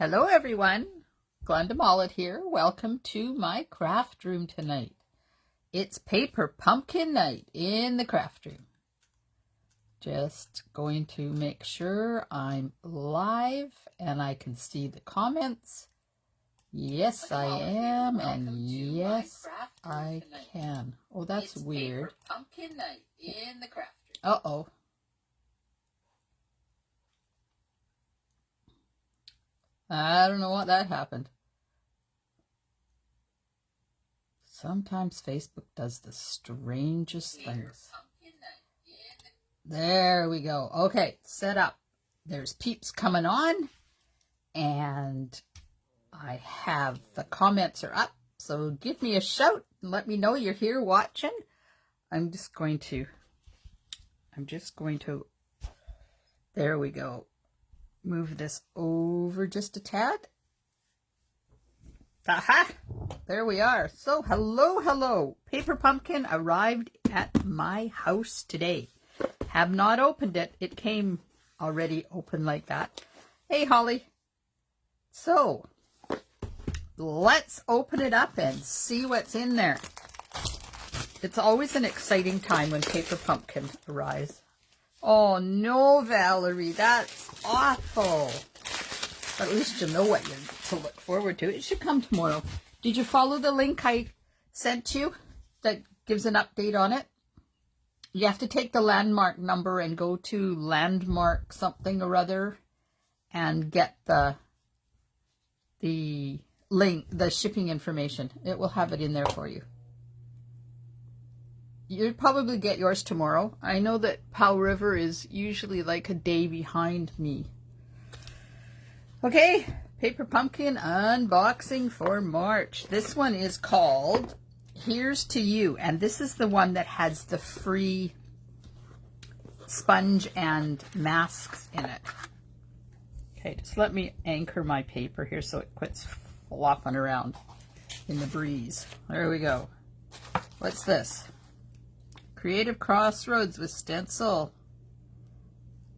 Hello everyone, Glenda Mollet here. Welcome to my craft room tonight. It's paper pumpkin night in the craft room. Just going to make sure I'm live and I can see the comments. Yes, I am, and yes, I can. Oh, that's weird. Paper pumpkin night in the craft room. Uh-oh. I don't know what that happened. Sometimes Facebook does the strangest things. There we go. Okay, set up. There's peeps coming on, and I have the comments are up. So give me a shout and let me know you're here watching. I'm just going to, there we go. Move this over just a tad. Aha! There we are. So, hello. Paper pumpkin arrived at my house today. Have not opened it. It came already open like that. Hey, Holly. So, let's open it up and see what's in there. It's always an exciting time when paper pumpkin arrives. Oh, no, Valerie. That's awful. At least you know what you're to look forward to. It should come tomorrow. Did you follow the link I sent you that gives an update on it? You have to take the landmark number and go to landmark something or other and get the link, the shipping information. It will have it in there for you. You'll probably get yours tomorrow. I know that Powell River is usually like a day behind me. Okay, paper pumpkin unboxing for March. This one is called Here's to You, and this is the one that has the free sponge and masks in it. Okay, just let me anchor my paper here so it quits flopping around in the breeze. There we go. What's this? Creative Crossroads with stencil.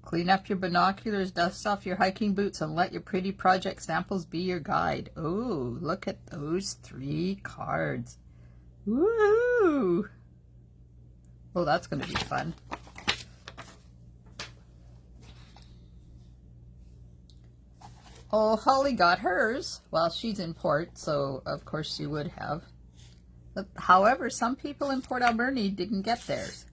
Clean up your binoculars, dust off your hiking boots, and let your pretty project samples be your guide. Oh, look at those 3 cards. Woo! Oh, that's going to be fun. Oh, Holly got hers. Well, she's in Port, so of course she would have. However, some people in Port Alberni didn't get theirs.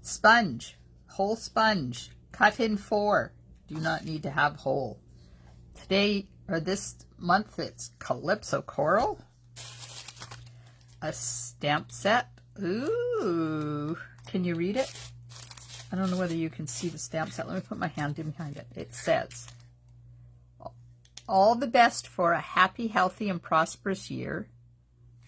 Sponge, whole sponge, cut in 4. Do not need to have whole. Today, or this month, it's Calypso Coral. A stamp set. Ooh, can you read it? I don't know whether you can see the stamp set. Let me put my hand in behind it. It says, all the best for a happy, healthy, and prosperous year.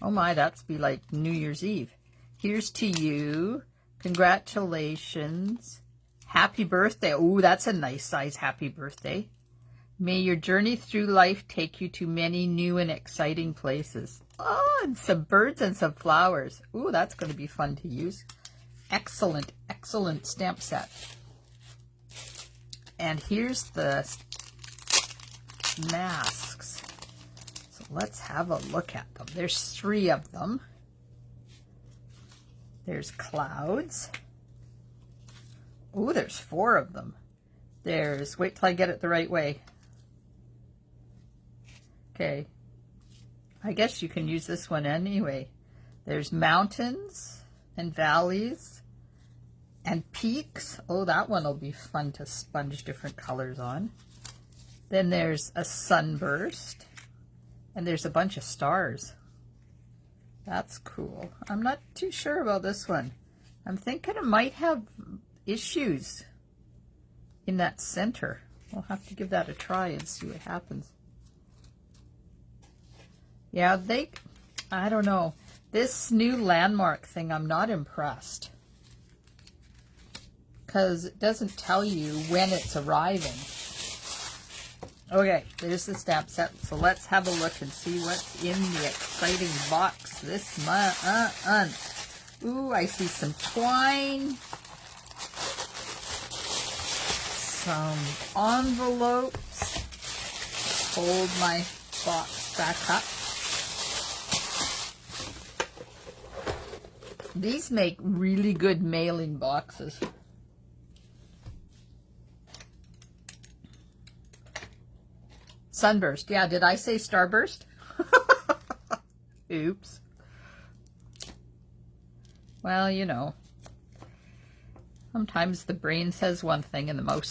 Oh my, that's be like New Year's Eve. Here's to you. Congratulations. Happy birthday. Oh, that's a nice size happy birthday. May your journey through life take you to many new and exciting places. Oh, and some birds and some flowers. Ooh, that's going to be fun to use. Excellent, excellent stamp set. And here's the masks. So let's have a look at them. There's 3 of them. There's clouds. Oh, there's 4 of them. There's, wait till I get it the right way. Okay. I guess you can use this one anyway. There's mountains and valleys and peaks. Oh, that one will be fun to sponge different colors on. Then there's a sunburst. And there's a bunch of stars. That's cool. I'm not too sure about this one. I'm thinking it might have issues in that center. We'll have to give that a try and see what happens. Yeah, I don't know. This new landmark thing, I'm not impressed. Because it doesn't tell you when it's arriving. Okay, there's the stamp set. So let's have a look and see what's in the exciting box this month. Ooh, I see some twine. Some envelopes. hold my box back up. These make really good mailing boxes. Sunburst. Yeah, did I say starburst? Oops. Well, you know. Sometimes the brain says one thing and the mouth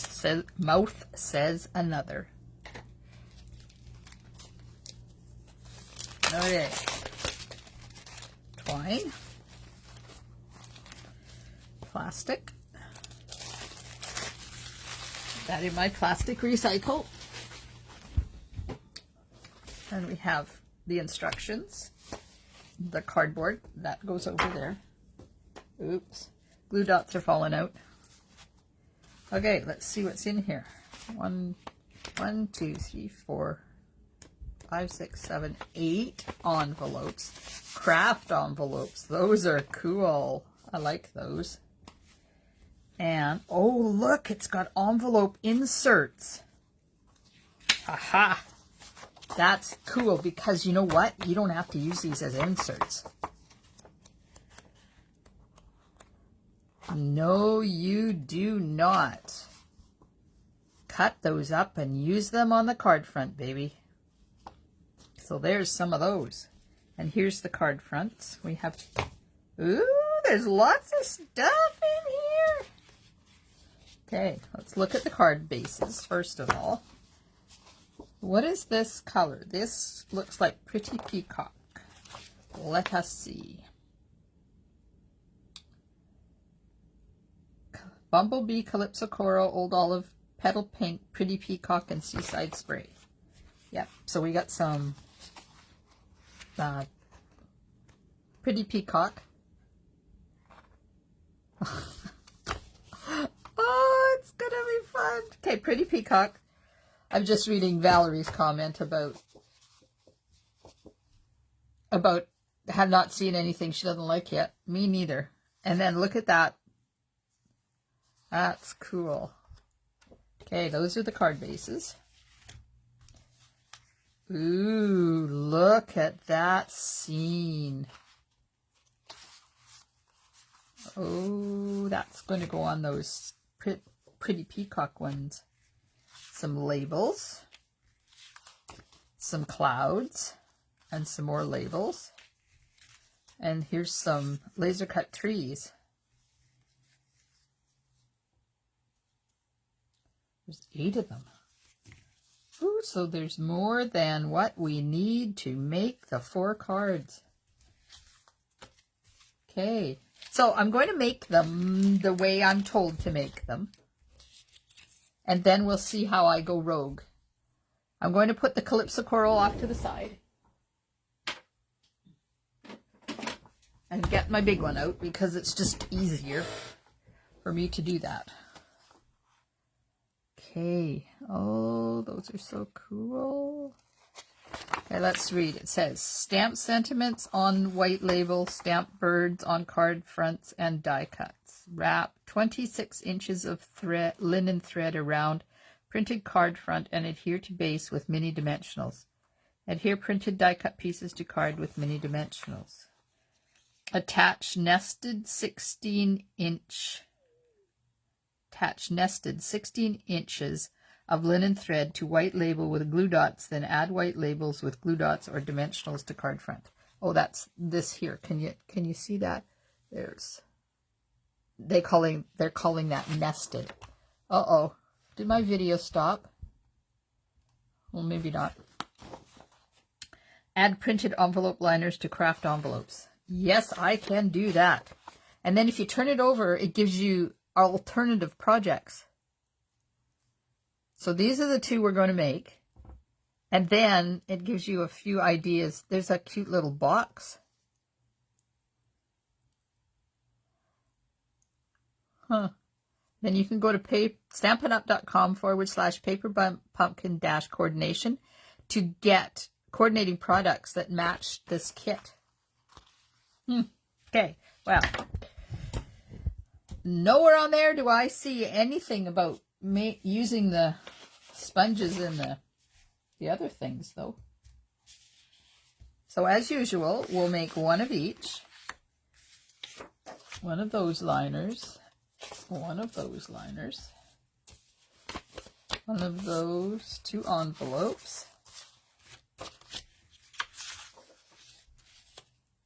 says another. Okay. Twine. Plastic. That in my plastic recycle. And we have the instructions. The cardboard that goes over there. Oops. Glue dots are falling out. Okay, let's see what's in here. 1, 2, 3, 4, 5, 6, 7, 8 envelopes. Craft envelopes. Those are cool. I like those. And, oh, look, it's got envelope inserts. Aha! That's cool because you know what? You don't have to use these as inserts. No, you do not. Cut those up and use them on the card front, baby. So there's some of those. And here's the card fronts. We have, ooh, there's lots of stuff in here. Okay, let's look at the card bases first of all. What is this color? This looks like Pretty Peacock. Let us see. Bumblebee, Calypso Coral, Old Olive, Petal Pink, Pretty Peacock, and Seaside Spray. Yep, so we got some Pretty Peacock. Oh, it's gonna be fun. Okay, Pretty Peacock. I'm just reading Valerie's comment about have not seen anything she doesn't like yet. Me neither. And then look at that. That's cool. Okay, those are the card bases. Ooh, look at that scene. Oh, that's going to go on those Pretty Peacock ones. Some labels, some clouds, and some more labels. And here's some laser cut trees. There's 8 of them. Ooh, so there's more than what we need to make the 4 cards. Okay, so I'm going to make them the way I'm told to make them. And then we'll see how I go rogue. I'm going to put the Calypso Coral off to the side. And get my big one out because it's just easier for me to do that. Okay. Oh, those are so cool. Okay, let's read. It says, stamp sentiments on white label, stamp birds on card fronts, and die cuts. Wrap 26 inches of thread, linen thread around printed card front and adhere to base with mini dimensionals. Adhere printed die cut pieces to card with mini dimensionals. Attach nested 16 inches of linen thread to white label with glue dots, then add white labels with glue dots or dimensionals to card front. Oh, that's this here. Can you see that? They're calling that nested. Uh-oh. Did my video stop? Well, maybe not. Add printed envelope liners to craft envelopes. Yes, I can do that. And then if you turn it over, it gives you alternative projects. So these are the 2 we're going to make. And then it gives you a few ideas. There's a cute little box. Huh. Then you can go to stampinup.com/paperpumpkin-coordination to get coordinating products that match this kit. Okay, well, nowhere on there do I see anything about using the sponges in the the other things though. So as usual, we'll make one of each. One of those liners, one of those liners, one of those two envelopes,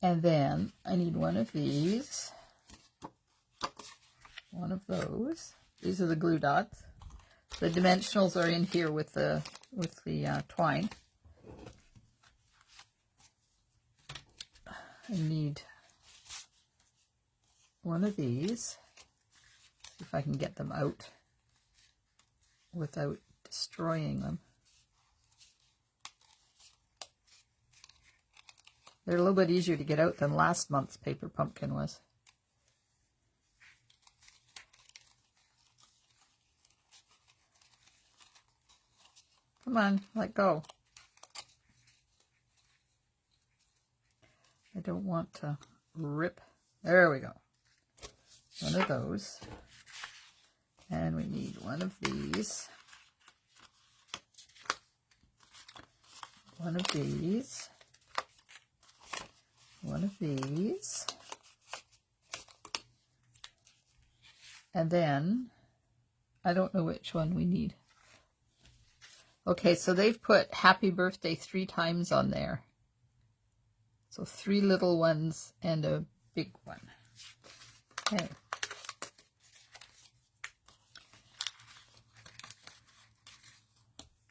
and then I need one of these, one of those. These are the glue dots. The dimensionals are in here with the twine. I need one of these. See if I can get them out without destroying them. They're a little bit easier to get out than last month's paper pumpkin was. Come on, let go. I don't want to rip. There we go. One of those. And we need one of these. One of these. One of these. And then, I don't know which one we need. Okay, so they've put happy birthday 3 times on there. So 3 little ones and a big one. Okay.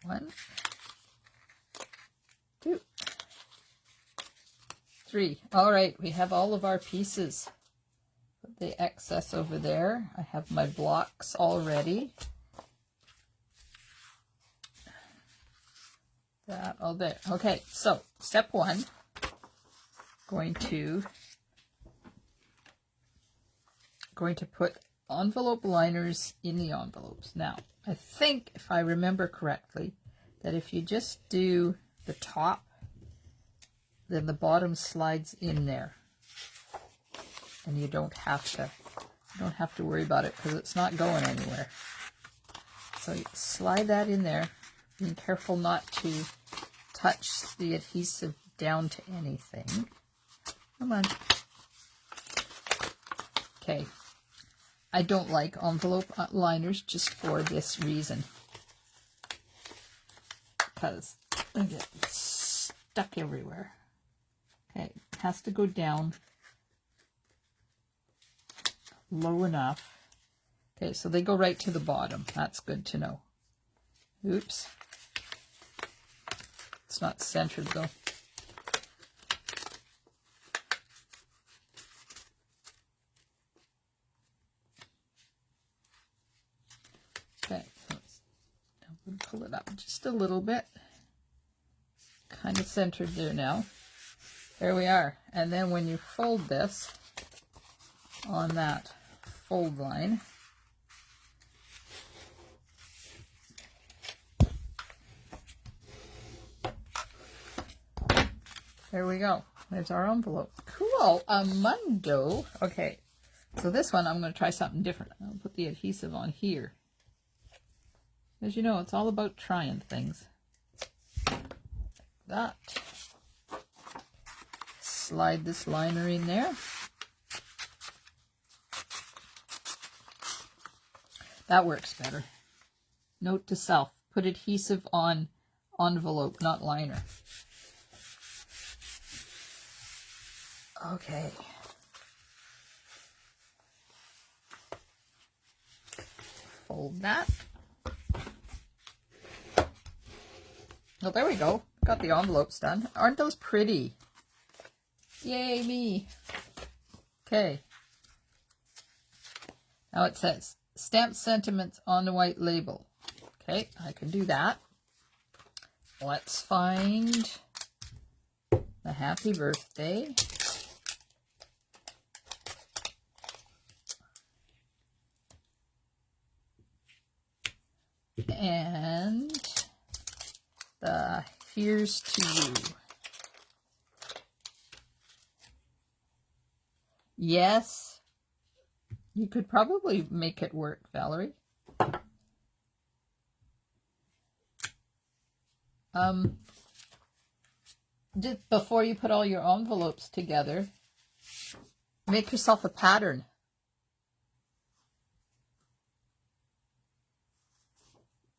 One, 2, 3. All right, we have all of our pieces. Put the excess over there. I have my blocks all ready. That all there. Okay, so step 1. Going to put envelope liners in the envelopes. Now, I think if I remember correctly, that if you just do the top, then the bottom slides in there, and you don't have to worry about it because it's not going anywhere. So you slide that in there, being careful not to touch the adhesive down to anything. Come on. Okay. I don't like envelope liners just for this reason. Because they get stuck everywhere. Okay, it has to go down low enough. Okay, so they go right to the bottom. That's good to know. Oops. It's not centered though. Okay, I'm going to pull it up just a little bit. Kind of centered there now. There we are. And then when you fold this on that fold line, there we go. There's our envelope. Cool. Amundo. Okay. So this one I'm going to try something different. I'll put the adhesive on here. As you know, it's all about trying things. Like that. Slide this liner in there. That works better. Note to self, put adhesive on envelope, not liner. Okay. Fold that. Oh, there we go. Got the envelopes done. Aren't those pretty? Yay, me. Okay. Now it says, stamp sentiments on the white label. Okay, I can do that. Let's find the happy birthday. And the here's to you. Yes, you could probably make it work, Valerie. Just before you put all your envelopes together, make yourself a pattern.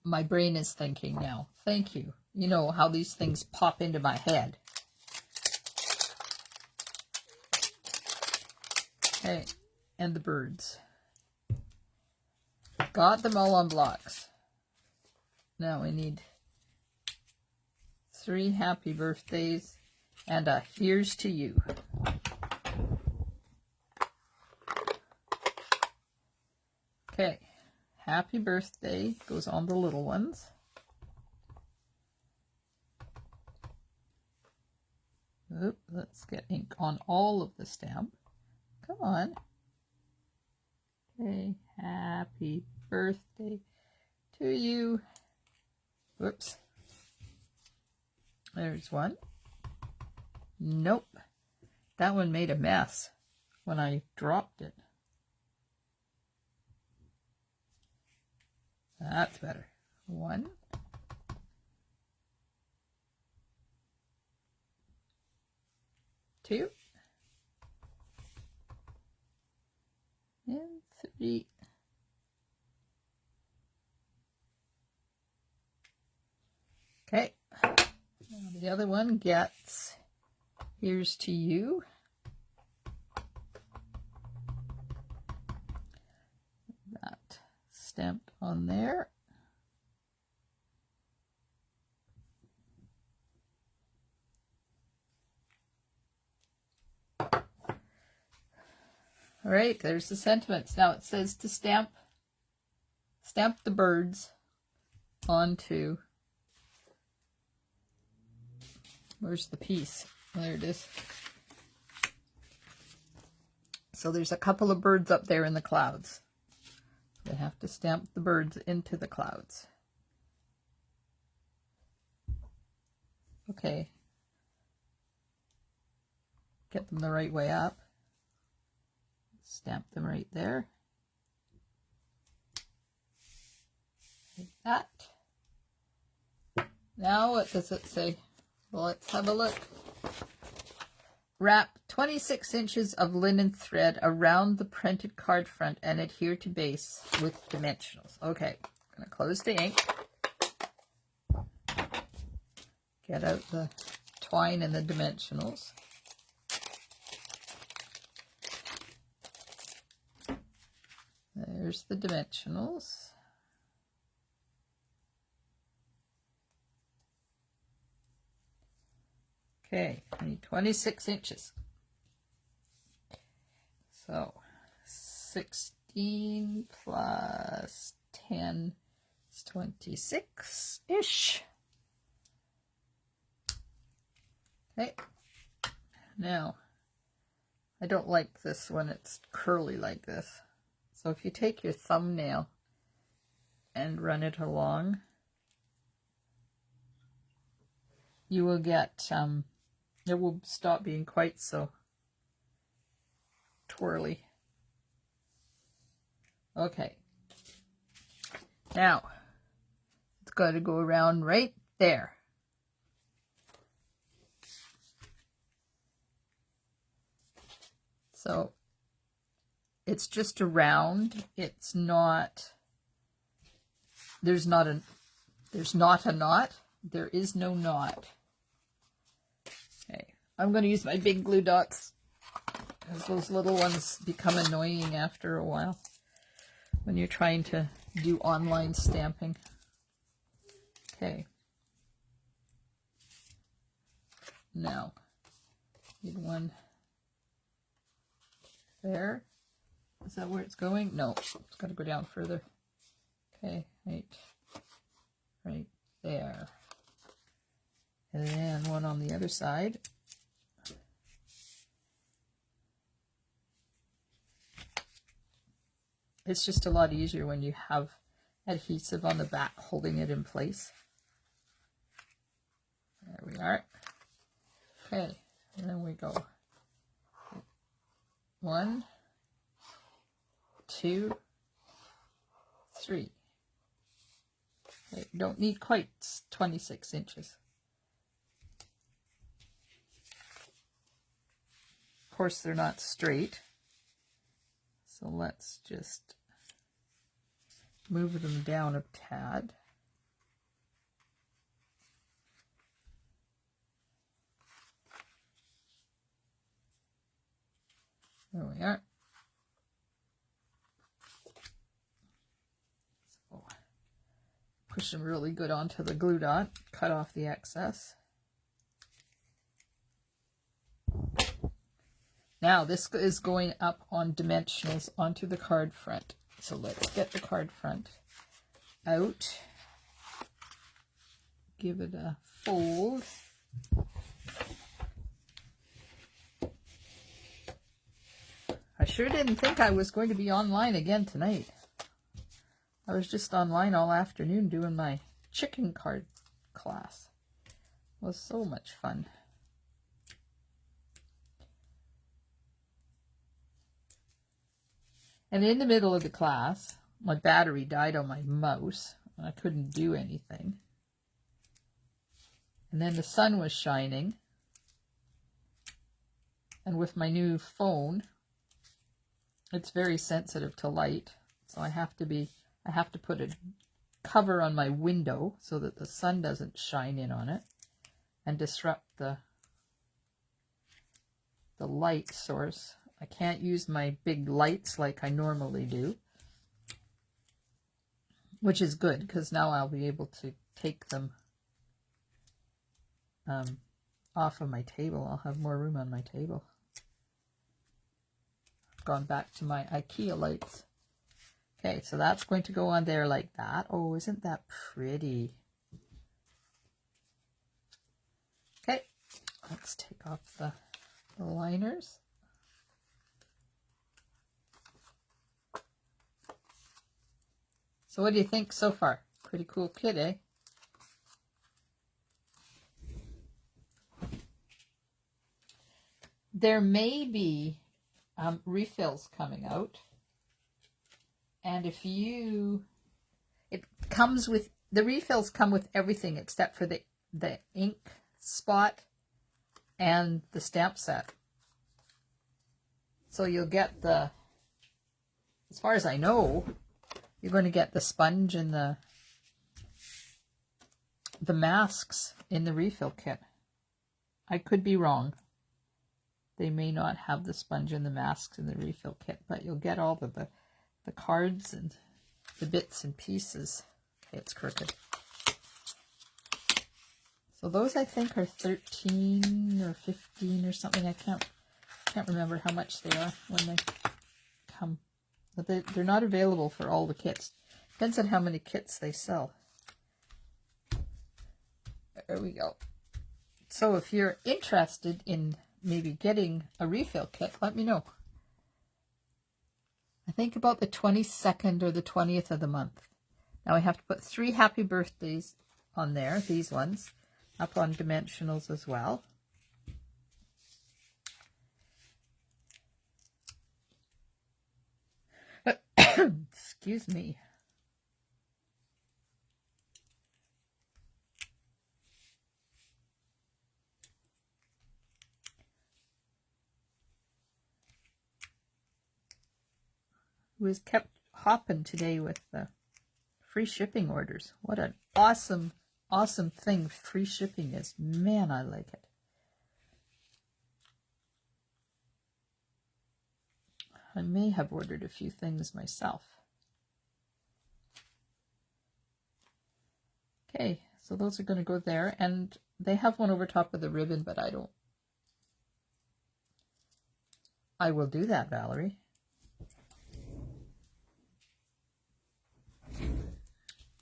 My brain is thinking now. Thank you. You know how these things pop into my head. Okay, and the birds. Got them all on blocks. Now we need 3 happy birthdays and a here's to you. Okay, happy birthday goes on the little ones. Oop, let's get ink on all of the stamp. Come on. Okay, happy birthday to you. Whoops. There's one. Nope. That one made a mess when I dropped it. That's better. 1. 2. And 3. Okay. Now the other one gets here's to you. That stamped on there. All right, there's the sentiments. Now it says to stamp the birds onto, where's the piece? There it is. So there's a couple of birds up there in the clouds. They have to stamp the birds into the clouds. Okay. Get them the right way up. Stamp them right there. Like that. Now what does it say? Well, let's have a look. Wrap 26 inches of linen thread around the printed card front and adhere to base with dimensionals. Okay, I'm going to close the ink. Get out the twine and the dimensionals. There's the dimensionals. Okay, I need 26 inches. So 16 plus 10 is 26-ish. Okay, now I don't like this when it's curly like this. So if you take your thumbnail and run it along, you will get, it will stop being quite so twirly. Okay. Now, it's got to go around right there. So it's just a round. It's not, there's not a knot. There is no knot. Okay, I'm going to use my big glue dots because those little ones become annoying after a while when you're trying to do online stamping. Okay. Now, need one there. Is that where it's going? No, it's got to go down further. Okay, right there. And then one on the other side. It's just a lot easier when you have adhesive on the back holding it in place. There we are. Okay, and then we go 1, 2, 3. Okay, don't need quite 26 inches. Of course, they're not straight. So let's just move them down a tad. There we are. So push them really good onto the glue dot, cut off the excess. Now this is going up on dimensionals onto the card front. So let's get the card front out. Give it a fold. I sure didn't think I was going to be online again tonight. I was just online all afternoon doing my chicken card class. It was so much fun. And in the middle of the class, my battery died on my mouse. And I couldn't do anything. And then the sun was shining. And with my new phone, it's very sensitive to light. So I have to put a cover on my window so that the sun doesn't shine in on it and disrupt the light source. I can't use my big lights like I normally do, which is good because now I'll be able to take them off of my table. I'll have more room on my table. I've gone back to my IKEA lights. Okay, so that's going to go on there like that. Oh, isn't that pretty? Okay, let's take off the liners. So what do you think so far? Pretty cool kit, eh? There may be refills coming out. And if it comes with, the refills come with everything except for the ink spot and the stamp set. So you'll get the, as far as I know, you're going to get the sponge and the masks in the refill kit. I could be wrong. They may not have the sponge and the masks in the refill kit, but you'll get all the cards and the bits and pieces. Okay, it's crooked. So those I think are 13 or 15 or something. I can't remember how much they are when they come. But they're not available for all the kits. Depends on how many kits they sell. There we go. So if you're interested in maybe getting a refill kit, let me know. I think about the 22nd or the 20th of the month. Now I have to put 3 happy birthdays on there, these ones, up on dimensionals as well. Excuse me. Was kept hopping today with the free shipping orders. What an awesome thing free shipping is. Man, I like it. I may have ordered a few things myself. Okay, so those are going to go there, and they have one over top of the ribbon, but I don't. I will do that, Valerie.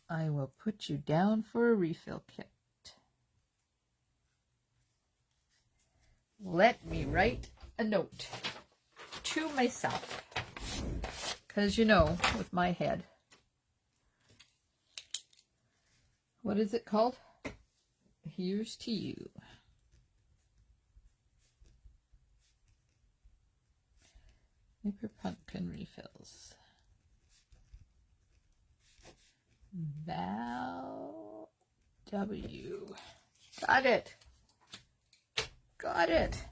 I will put you down for a refill kit. Let me write a note to myself, because you know, with my head, what is it called? Here's to you. Paper pumpkin refills. Val W. Got it. Got it.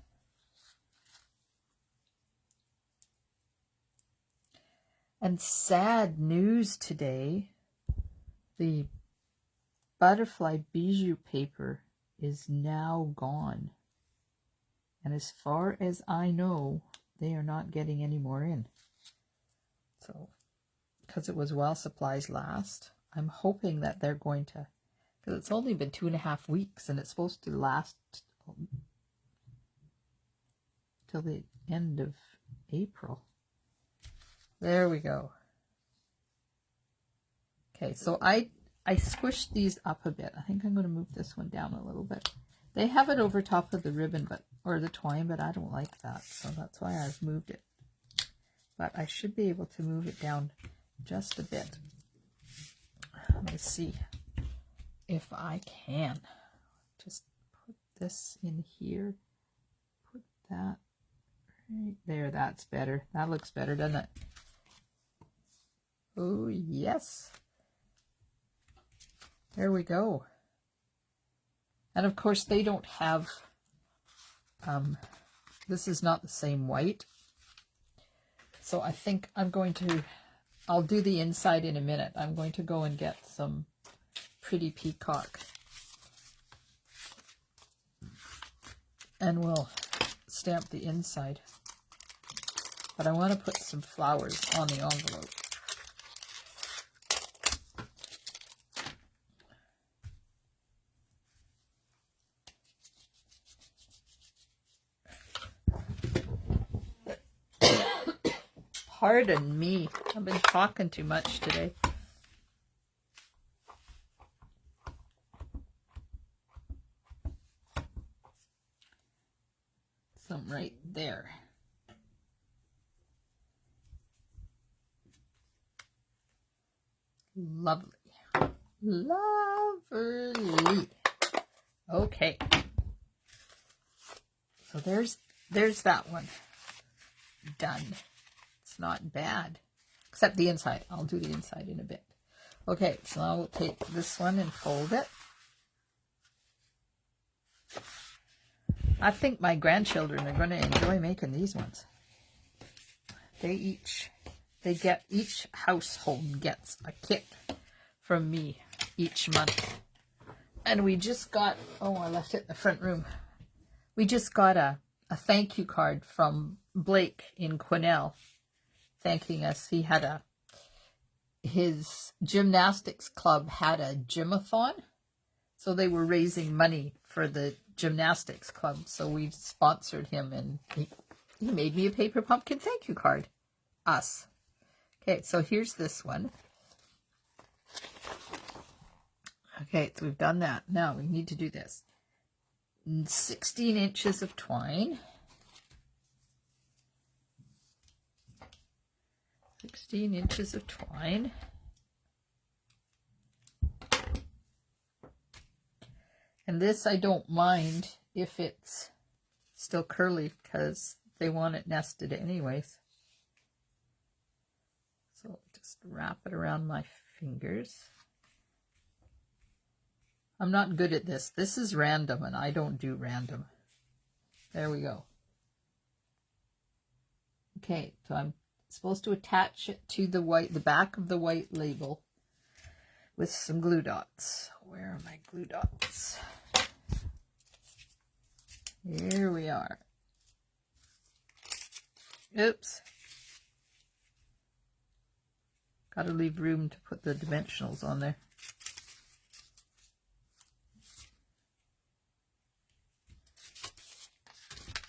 And sad news today, the butterfly bijou paper is now gone. And as far as I know, they are not getting any more in. So, because it was well supplies last, I'm hoping that they're going to, because it's only been 2.5 weeks and it's supposed to last till the end of April. There we go. Okay, so I squished these up a bit. I think I'm going to move this one down a little bit. They have it over top of the ribbon, or the twine, but I don't like that, so that's why I've moved it. But I should be able to move it down just a bit. Let me see if I can. Just put this in here. Put that right there. That's better. That looks better, doesn't it? Oh, yes. There we go. And of course they don't have, this is not the same white. So I think I'll do the inside in a minute. I'm going to go and get some pretty peacock. And we'll stamp the inside. But I want to put some flowers on the envelope. Pardon me, I've been talking too much today. Some right there. Lovely. Lovely. Okay. So there's that one. Done. Not bad, except the inside. I'll do the inside in a bit. Okay, so I'll take this one and fold it. I think my grandchildren are going to enjoy making these ones. Each household gets a kit from me each month. And we just got, oh, I left it in the front room. We just got a thank you card from Blake in Quesnel, thanking us. He had his gymnastics club had a gymathon, so they were raising money for the gymnastics club, so we sponsored him, and he made me a paper pumpkin thank you card. Us. Okay, so here's this one. Okay, so we've done that. Now we need to do this. 16 inches of twine. 16 inches of twine. And this I don't mind if it's still curly because they want it nested anyways. So just wrap it around my fingers. I'm not good at this. This is random and I don't do random. There we go. Okay, so I'm supposed to attach it to the back of the white label with some glue dots. Where are my glue dots? Here we are. Oops. Got to leave room to put the dimensionals on there.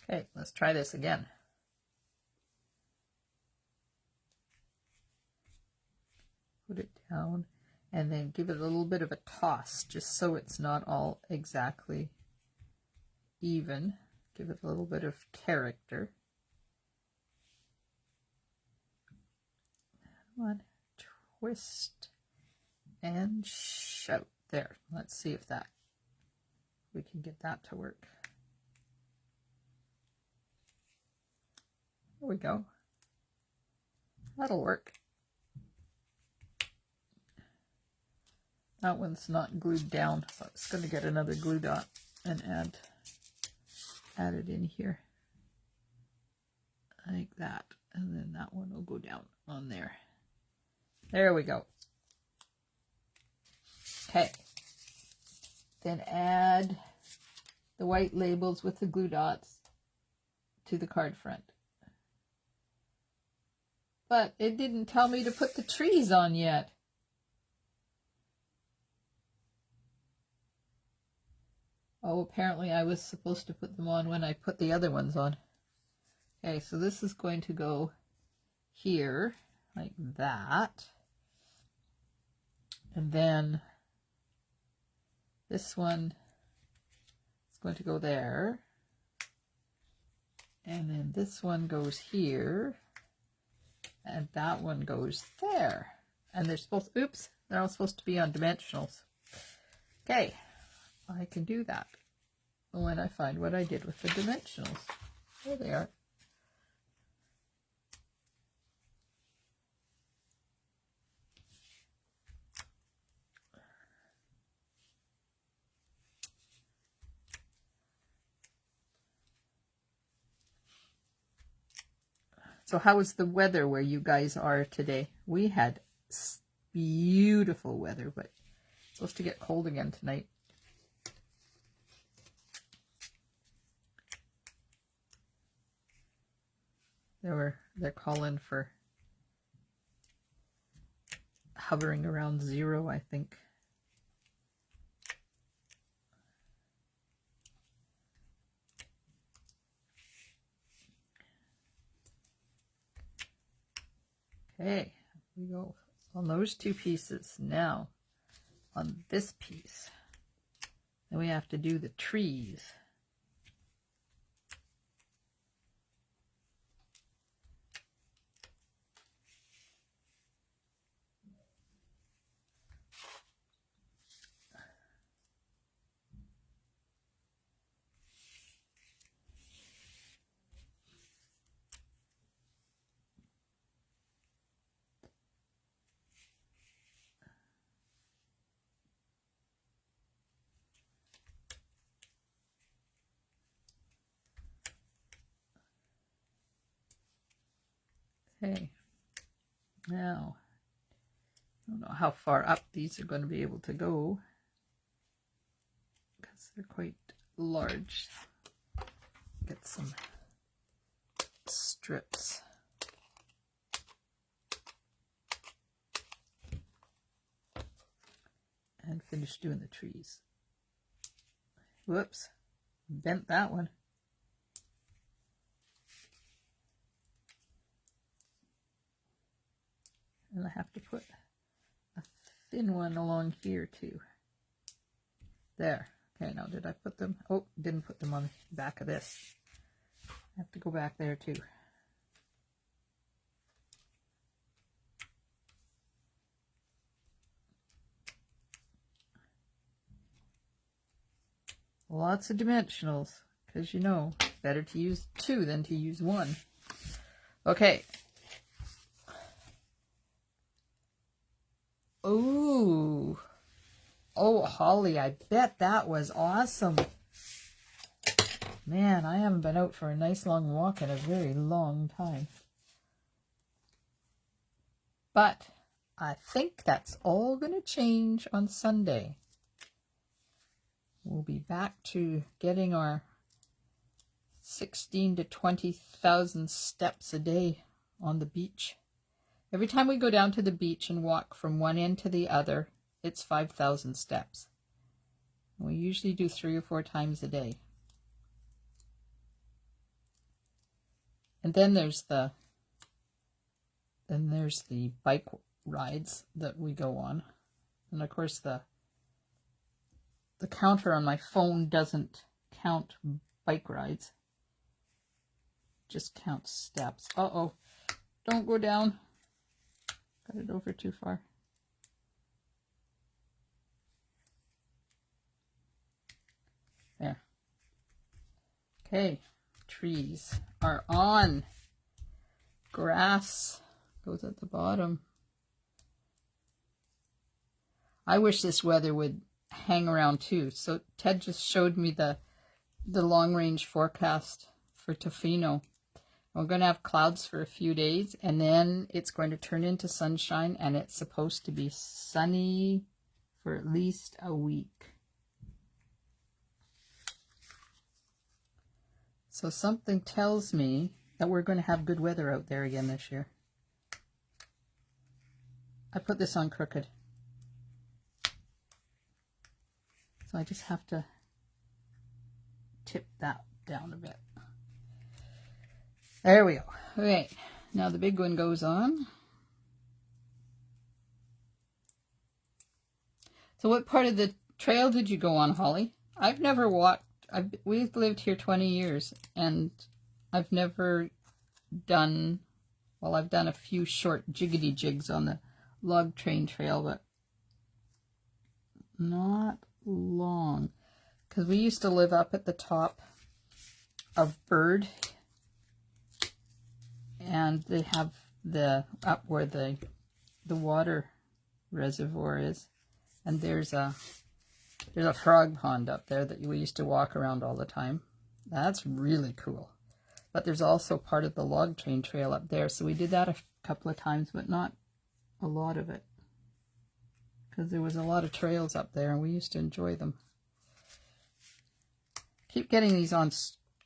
Okay, let's try this again. Put it down and then give it a little bit of a toss just so it's not all exactly even. Give it a little bit of character. One, twist and shout. There, let's see if we can get that to work. There we go. That'll work. That one's not glued down, so I'm just going to get another glue dot and add it in here. Like that. And then that one will go down on there. There we go. Okay. Then add the white labels with the glue dots to the card front. But it didn't tell me to put the trees on yet. Oh, apparently I was supposed to put them on when I put the other ones on. Okay, so this is going to go here, like that. And then this one is going to go there. And then this one goes here. And that one goes there. And they're supposed, oops, they're all supposed to be on dimensionals. Okay, I can do that when I find what I did with the dimensionals. There they are. So how was the weather where you guys are today? We had beautiful weather, but it's supposed to get cold again tonight. They're calling for hovering around 0, I think. Okay, we go on those 2 pieces. Now, on this piece, then we have to do the trees. Okay, now, I don't know how far up these are going to be able to go because they're quite large. Get some strips. And finish doing the trees. Whoops, bent that one. And I have to put a thin one along here too. There. Okay, now did I put them? Oh, didn't put them on the back of this. I have to go back there too. Lots of dimensionals, because you know, better to use 2 than to use 1. Okay. Ooh. Oh, Holly, I bet that was awesome. Man, I haven't been out for a nice long walk in a very long time. But I think that's all going to change on Sunday. We'll be back to getting our 16 to 20,000 steps a day on the beach. Every time we go down to the beach and walk from one end to the other, it's 5,000 steps. We usually do 3 or 4 times a day. And then there's the bike rides that we go on. And of course the counter on my phone doesn't count bike rides. It just counts steps. Uh-oh. Don't go down. Got it over too far. There. Okay. Trees are on. Grass goes at the bottom. I wish this weather would hang around too. So Ted just showed me the long range forecast for Tofino. We're going to have clouds for a few days, and then it's going to turn into sunshine, and it's supposed to be sunny for at least a week. So something tells me that we're going to have good weather out there again this year. I put this on crooked, so I just have to tip that down a bit. There we go. Okay, now the big one goes on. So what part of the trail did you go on, Holly? I've never walked. We've lived here 20 years, and I've never done, well, I've done a few short jiggity jigs on the log train trail, but not long, because we used to live up at the top of Bird, and they have the up where the water reservoir is, and there's a frog pond up there that we used to walk around all the time. That's really cool. But there's also part of the log train trail up there, so we did that a couple of times, but not a lot of it, because there was a lot of trails up there and we used to enjoy them. Keep getting these on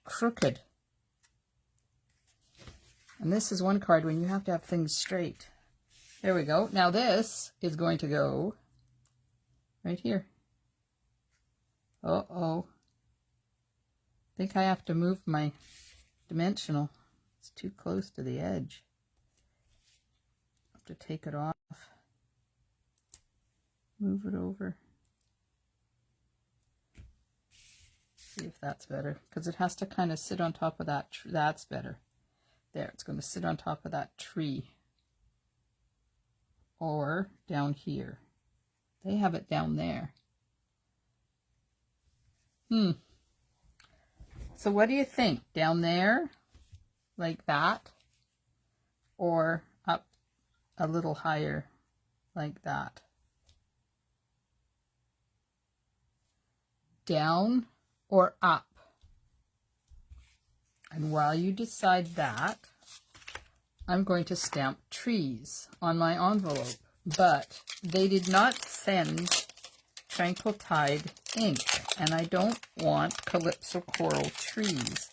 crooked. And this is one card when you have to have things straight. There we go. Now this is going to go right here. Uh-oh. I think I have to move my dimensional. It's too close to the edge. I have to take it off. Move it over. See if that's better, because it has to kind of sit on top of that. That's better. There, it's going to sit on top of that tree. Or down here. They have it down there. So what do you think? Down there? Like that? Or up a little higher? Like that? Down or up? And while you decide that, I'm going to stamp trees on my envelope. But they did not send Tranquil Tide ink, and I don't want Calypso Coral trees.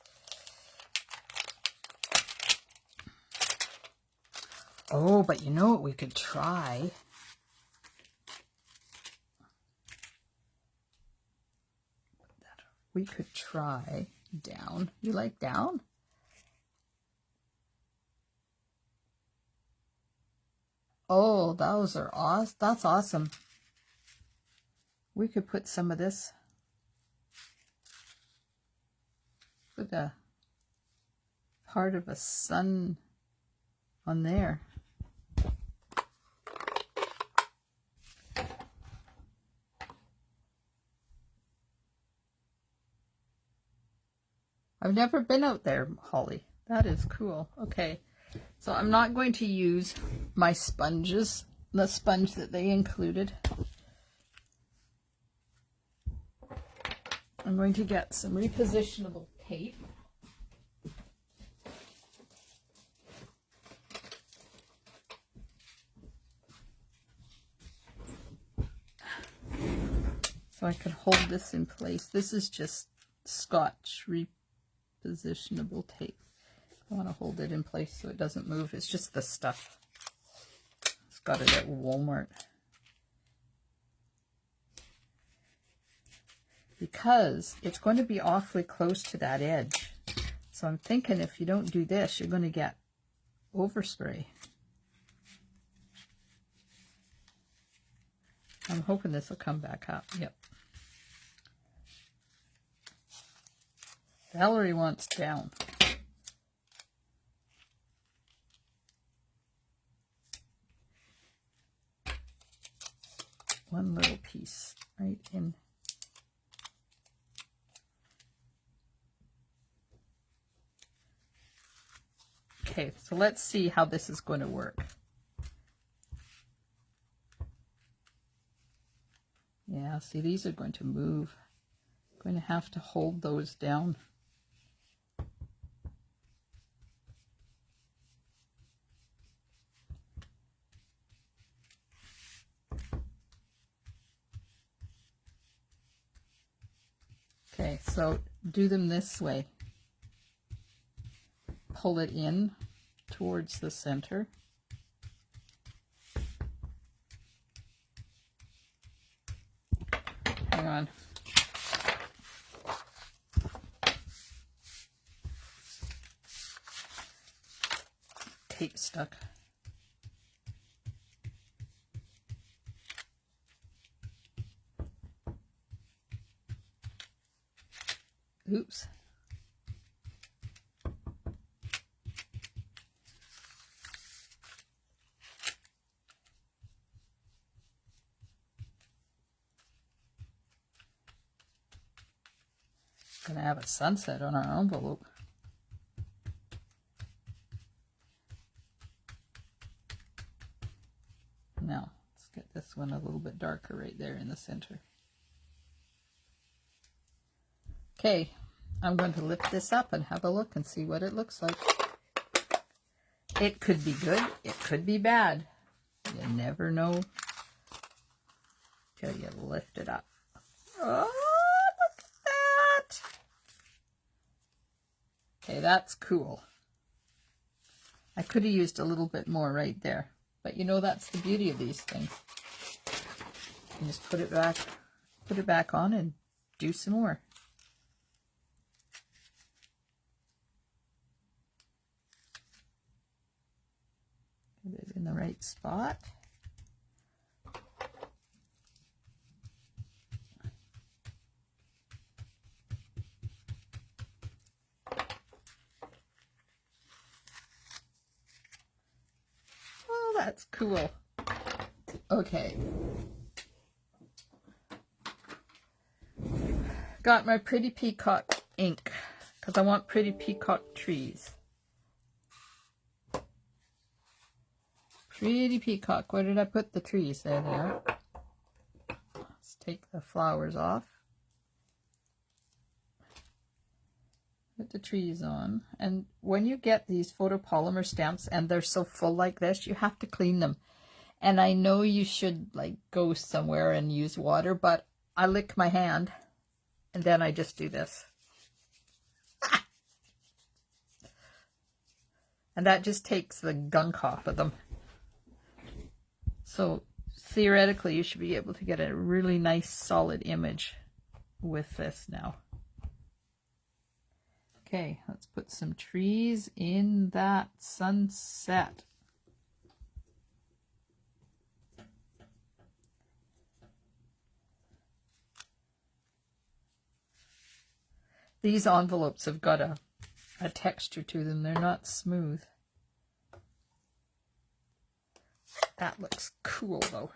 Oh, but you know what we could try? We could try down. You like down? Oh, those are awesome. That's awesome. We could put some of this. Put a part of a sun on there. I've never been out there, Holly. That is cool. Okay, so I'm not going to use my sponges, the sponge that they included. I'm going to get some repositionable tape. So I could hold this in place. This is just Scotch repositionable tape. I want to hold it in place so it doesn't move. It's just the stuff. It's got it at Walmart. Because it's going to be awfully close to that edge. So I'm thinking if you don't do this, you're going to get overspray. I'm hoping this will come back up. Yep. Valerie wants down. One little piece right in. Okay, so let's see how this is going to work. Yeah, see, these are going to move. I'm going to have to hold those down. Okay, so do them this way. Pull it in towards the center. Hang on. Tape stuck. Oops. Gonna have a sunset on our envelope. Now, let's get this one a little bit darker right there in the center. Okay, I'm going to lift this up and have a look and see what it looks like. It could be good, it could be bad. You never know till you lift it up. Oh, look at that! Okay, that's cool. I could have used a little bit more right there. But you know, that's the beauty of these things. You just put it back on and do some more. Get it in the right spot. Oh, that's cool. Okay. Got my Pretty Peacock ink because I want pretty peacock trees. Pretty peacock. Where did I put the trees? There they are. Let's take the flowers off. Put the trees on. And when you get these photopolymer stamps and they're so full like this, you have to clean them. And I know you should like go somewhere and use water, but I lick my hand and then I just do this. And that just takes the gunk off of them. So theoretically, you should be able to get a really nice solid image with this now. Okay, let's put some trees in that sunset. These envelopes have got a texture to them. They're not smooth. That looks cool though.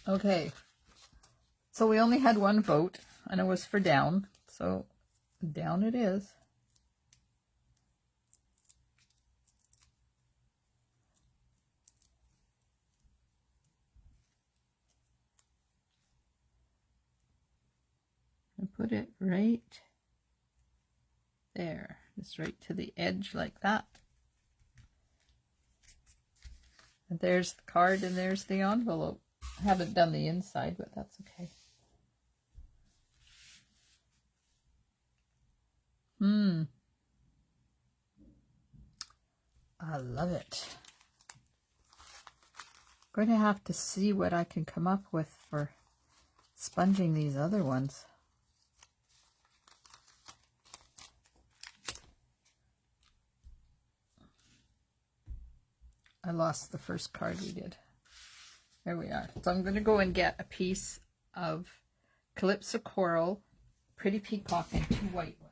Okay, so we only had one vote and it was for down, so down it is. And put it right there, just right to the edge like that. And there's the card and there's the envelope. I haven't done the inside, but that's okay. I love it. I'm going to have to see what I can come up with for sponging these other ones. I lost the first card we did. There we are. So I'm going to go and get a piece of Calypso Coral, Pretty Peacock, and 2 white ones.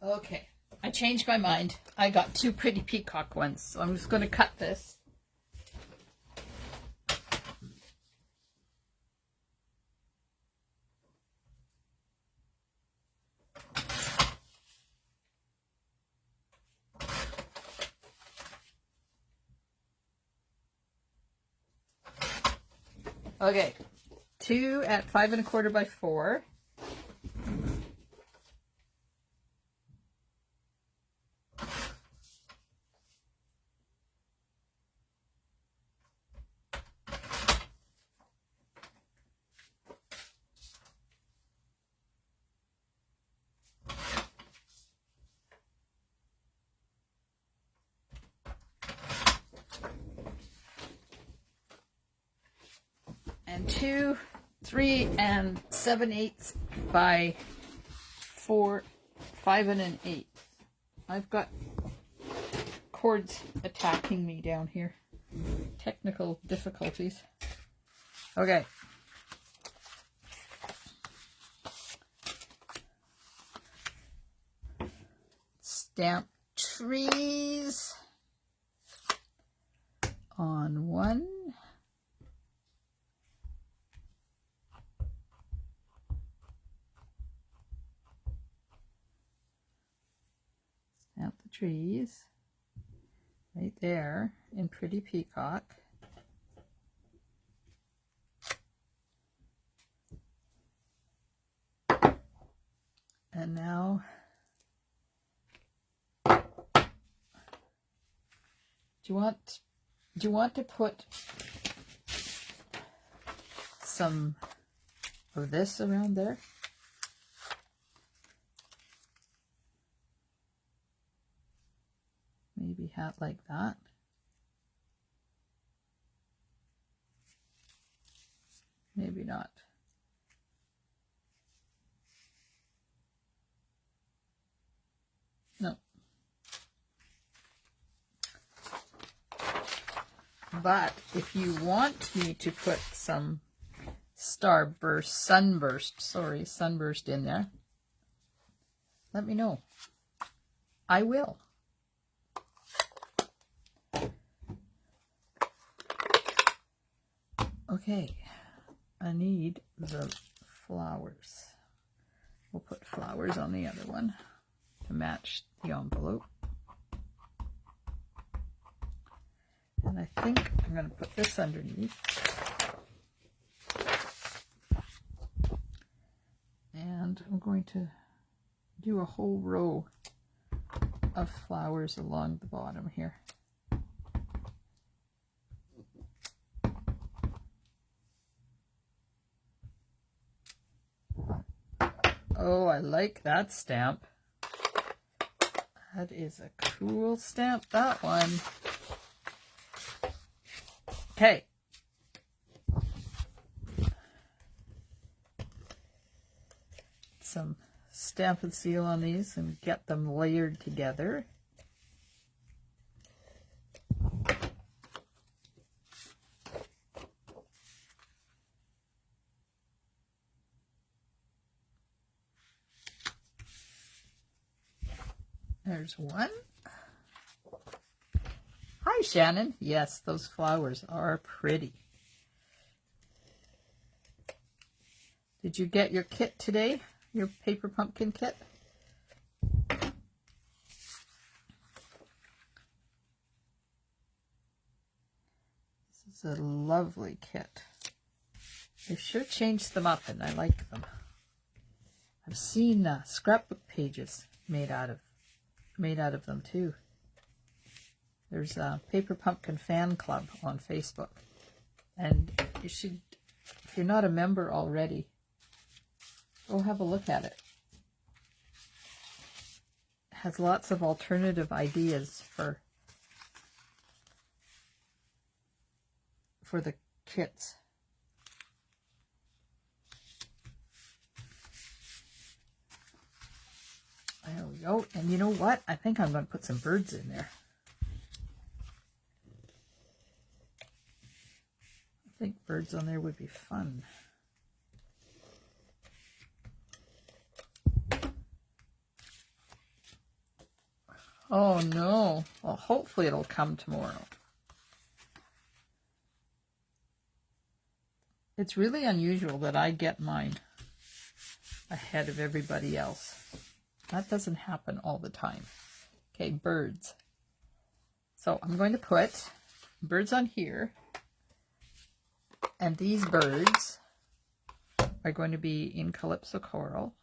Okay, I changed my mind. I got 2 Pretty Peacock ones, so I'm just going to cut this. Okay, 2 at 5 1/4 by 4. And 2 3 7/8 by 4 5 1/8. I've got cords attacking me down here. Technical difficulties. Okay. Stamp trees on one. Stamp the trees right there in Pretty Peacock. And now do you want to put some of this around there? Maybe hat like that. Maybe not. No. But if you want me to put some sunburst in there, let me know. I will. Okay, I need the flowers. We'll put flowers on the other one to match the envelope. And I think I'm going to put this underneath. And I'm going to do a whole row of flowers along the bottom here. Oh, I like that stamp. That is a cool stamp, that one. Okay. Some Stamp and Seal on these and get them layered together. There's one. Hi, Shannon. Yes, those flowers are pretty. Did you get your kit today? Your paper pumpkin kit? This is a lovely kit. They've sure changed them up and I like them. I've seen scrapbook pages made out of them too. There's a Paper Pumpkin fan club on Facebook, and you should, if you're not a member already, go have a look at it. It has lots of alternative ideas for the kits. There we go. And you know what? I think I'm going to put some birds in there. I think birds on there would be fun. Oh no. Well, hopefully it'll come tomorrow. It's really unusual that I get mine ahead of everybody else. That doesn't happen all the time. Okay, birds. So I'm going to put birds on here. And these birds are going to be in Calypso Coral.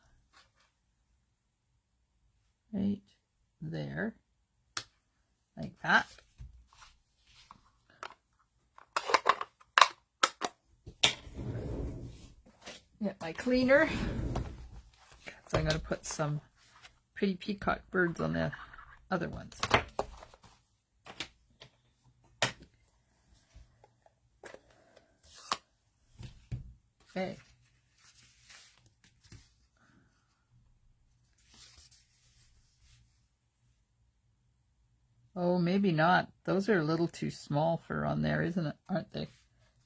Right there. Like that. Get my cleaner. So I'm going to put some pretty peacock birds on the other ones. Okay. Oh, maybe not. Those are a little too small for on there, isn't it? Aren't they?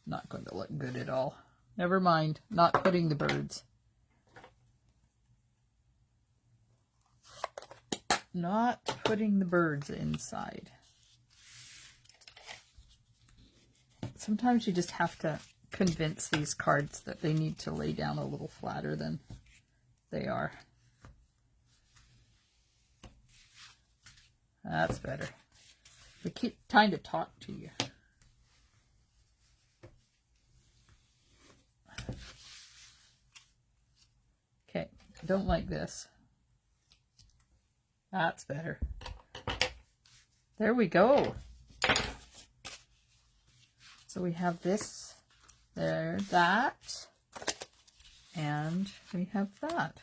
Not going to look good at all. Never mind. Not putting the birds. Not putting the birds inside. Sometimes you just have to convince these cards that they need to lay down a little flatter than they are. That's better. We keep trying to talk to you. Okay, I don't like this. That's better. There we go. So we have this, there, that, and we have that.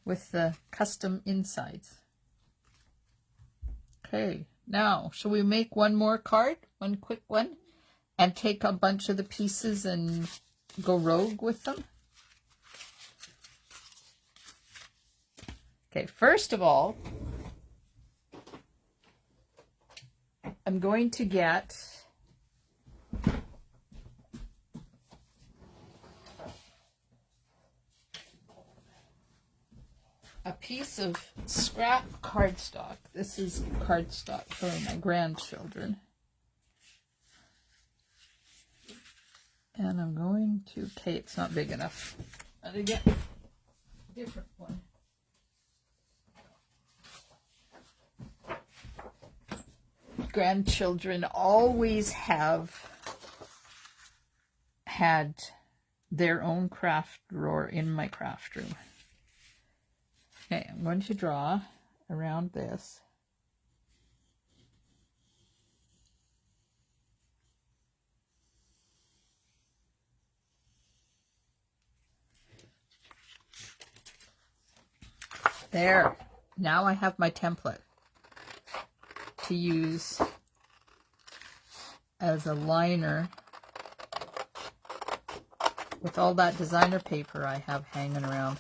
With the custom insides. Okay, now, shall we make one more card? One quick one? And take a bunch of the pieces and go rogue with them? Okay, first of all, I'm going to get a piece of scrap cardstock. This is cardstock for my grandchildren. And I'm going to, okay, it's not big enough. I'm going to get a different one. Grandchildren always have had their own craft drawer in my craft room. Okay, I'm going to draw around this. There. Now I have my template to use as a liner with all that designer paper I have hanging around.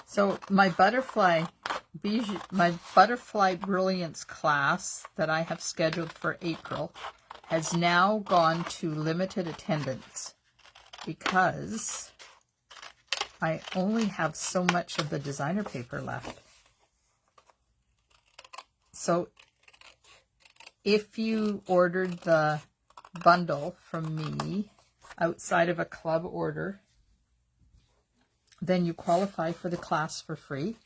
So my butterfly brilliance class that I have scheduled for April has now gone to limited attendance because I only have so much of the designer paper left. So if you ordered the bundle from me outside of a club order, then you qualify for the class for free.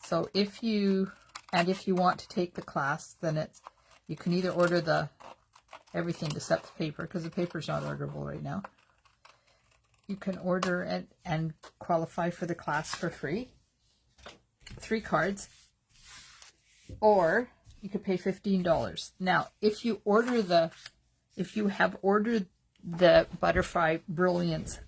So if you want to take the class, then you can either order everything except the paper, because the paper is not orderable right now. You can order and qualify for the class for free, 3 cards, or you could pay $15. Now, if you have ordered the Butterfly Brilliance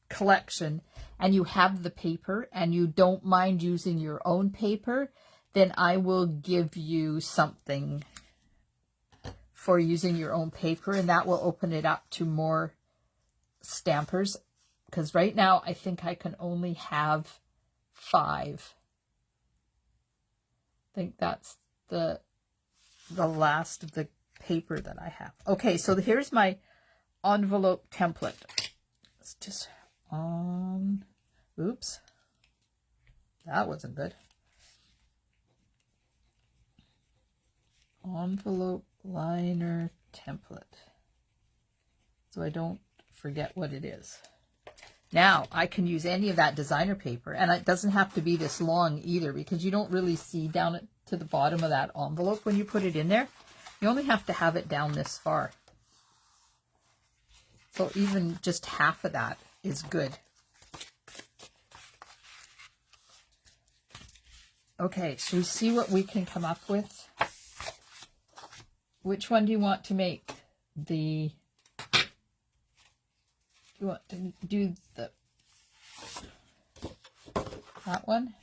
collection and you have the paper and you don't mind using your own paper, then I will give you something for using your own paper, and that will open it up to more stampers, because right now I think I can only have 5. I think that's the last of the paper that I have. Okay, so here's my envelope template. It's just oops, that wasn't good. Envelope liner template, so I don't forget what it is. Now I can use any of that designer paper, and it doesn't have to be this long either, because you don't really see down to the bottom of that envelope when you put it in there. You only have to have it down this far. So even just half of that is good. Okay, should we see what we can come up with? Which one do you want to make? Do you want to do that one?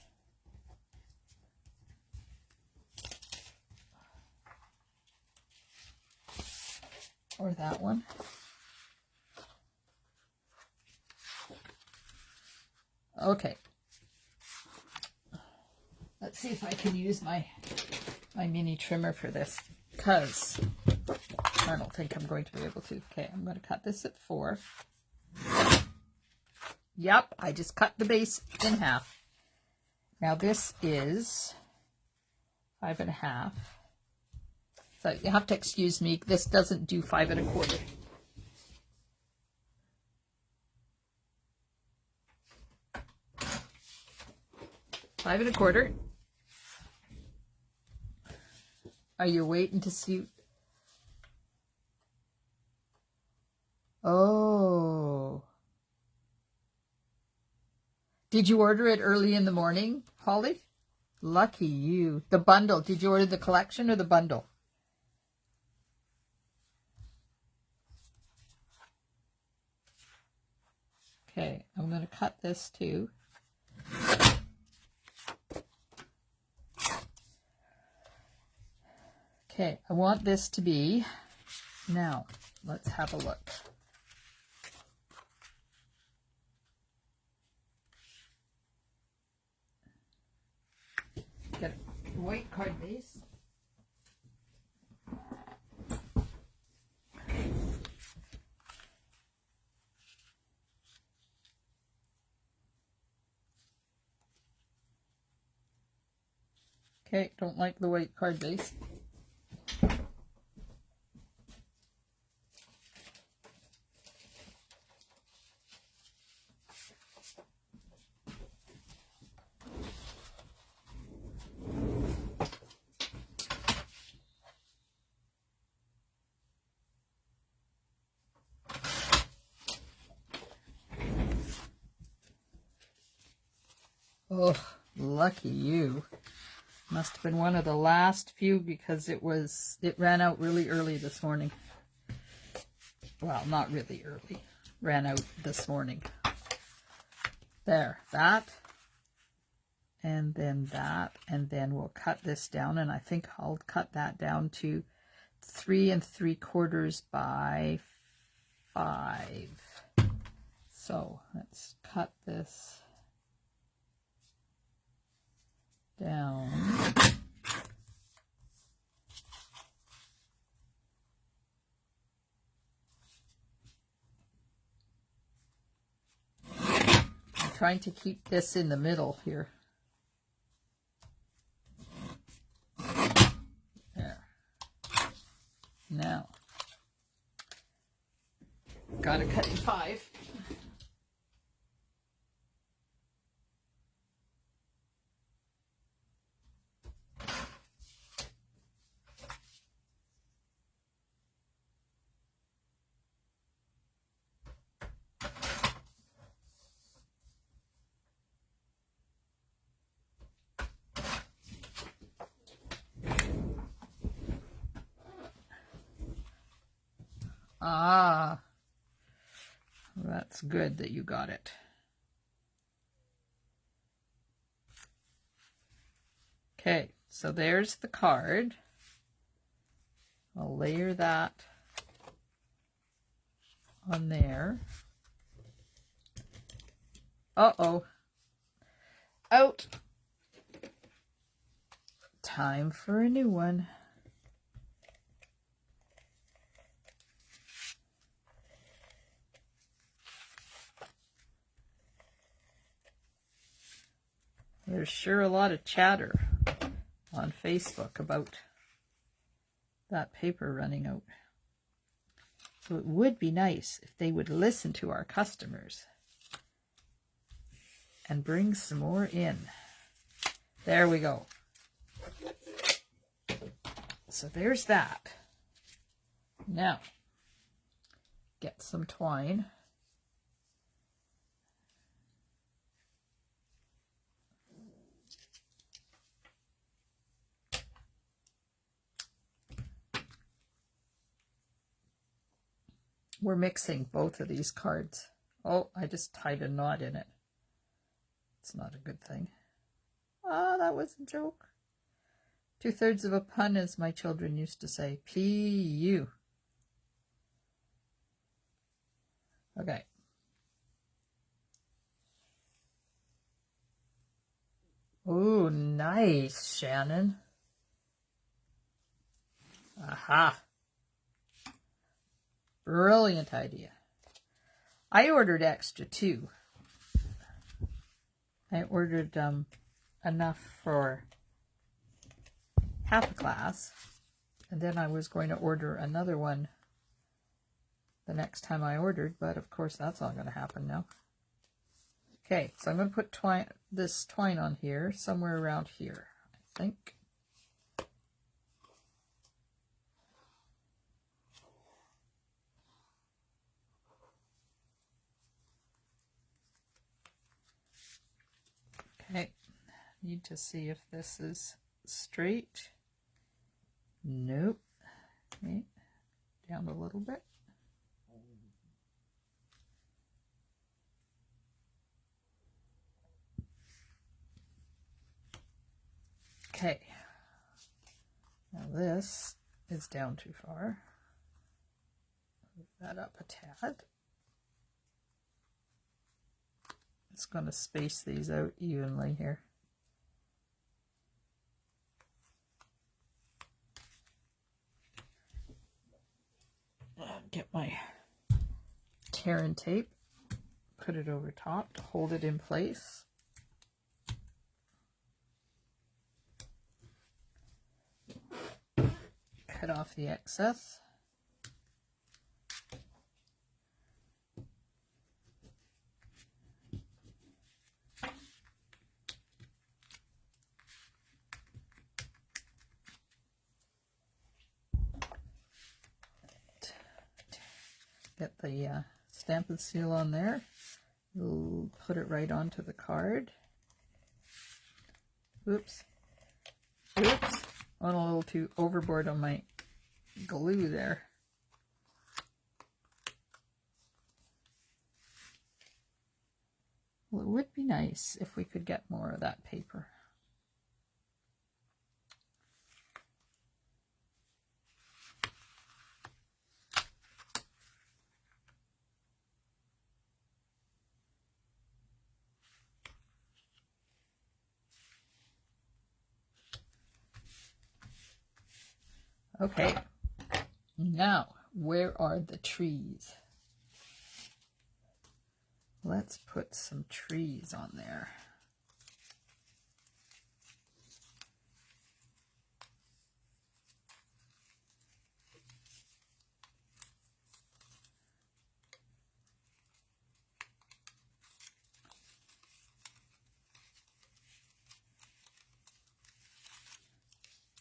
Or that one? Okay. Let's see if I can use my mini trimmer for this, because I don't think I'm going to be able to. Okay, I'm going to cut this at 4. Yep, I just cut the base in half. Now this is 5.5. So you have to excuse me, this doesn't do 5 1/4. Five and a quarter. Are you waiting to see? Oh. Did you order it early in the morning, Holly? Lucky you. The bundle. Did you order the collection or the bundle? Okay, I'm going to cut this too. Okay, I want this to be, now, let's have a look. Get a white card base. Okay, don't like the white card base. Oh, lucky you. Must have been one of the last few, because it ran out really early this morning. Well, not really early. Ran out this morning. There, that. And then that. And then we'll cut this down, and I think I'll cut that down to 3 3/4 by 5. So let's cut this down. I'm trying to keep this in the middle here. There. Now, gotta cut in 5. Ah, that's good that you got it. Okay, so there's the card. I'll layer that on there. Uh-oh. Out. Time for a new one. There's sure a lot of chatter on Facebook about that paper running out. So it would be nice if they would listen to our customers and bring some more in. There we go. So there's that. Now, get some twine. We're mixing both of these cards. Oh, I just tied a knot in it. It's not a good thing. Ah, that was a joke. 2/3 of a pun, as my children used to say. P-U. Okay. Ooh, nice, Shannon. Aha. Brilliant idea. I ordered extra too. I ordered enough for half a class, and then I was going to order another one the next time I ordered, but of course that's not going to happen now. Okay, so I'm going to put this twine on here, somewhere around here, I think. Okay, need to see if this is straight. Nope. Okay, down a little bit. Okay, now this is down too far. Move that up a tad. It's going to space these out evenly here. Get my tear and tape, put it over top to hold it in place. Cut off the excess. Get the stamp and seal on there. We'll put it right onto the card. Oops. Oops. Went a little too overboard on my glue there. Well, it would be nice if we could get more of that paper. Okay, now where are the trees? Let's put some trees on there.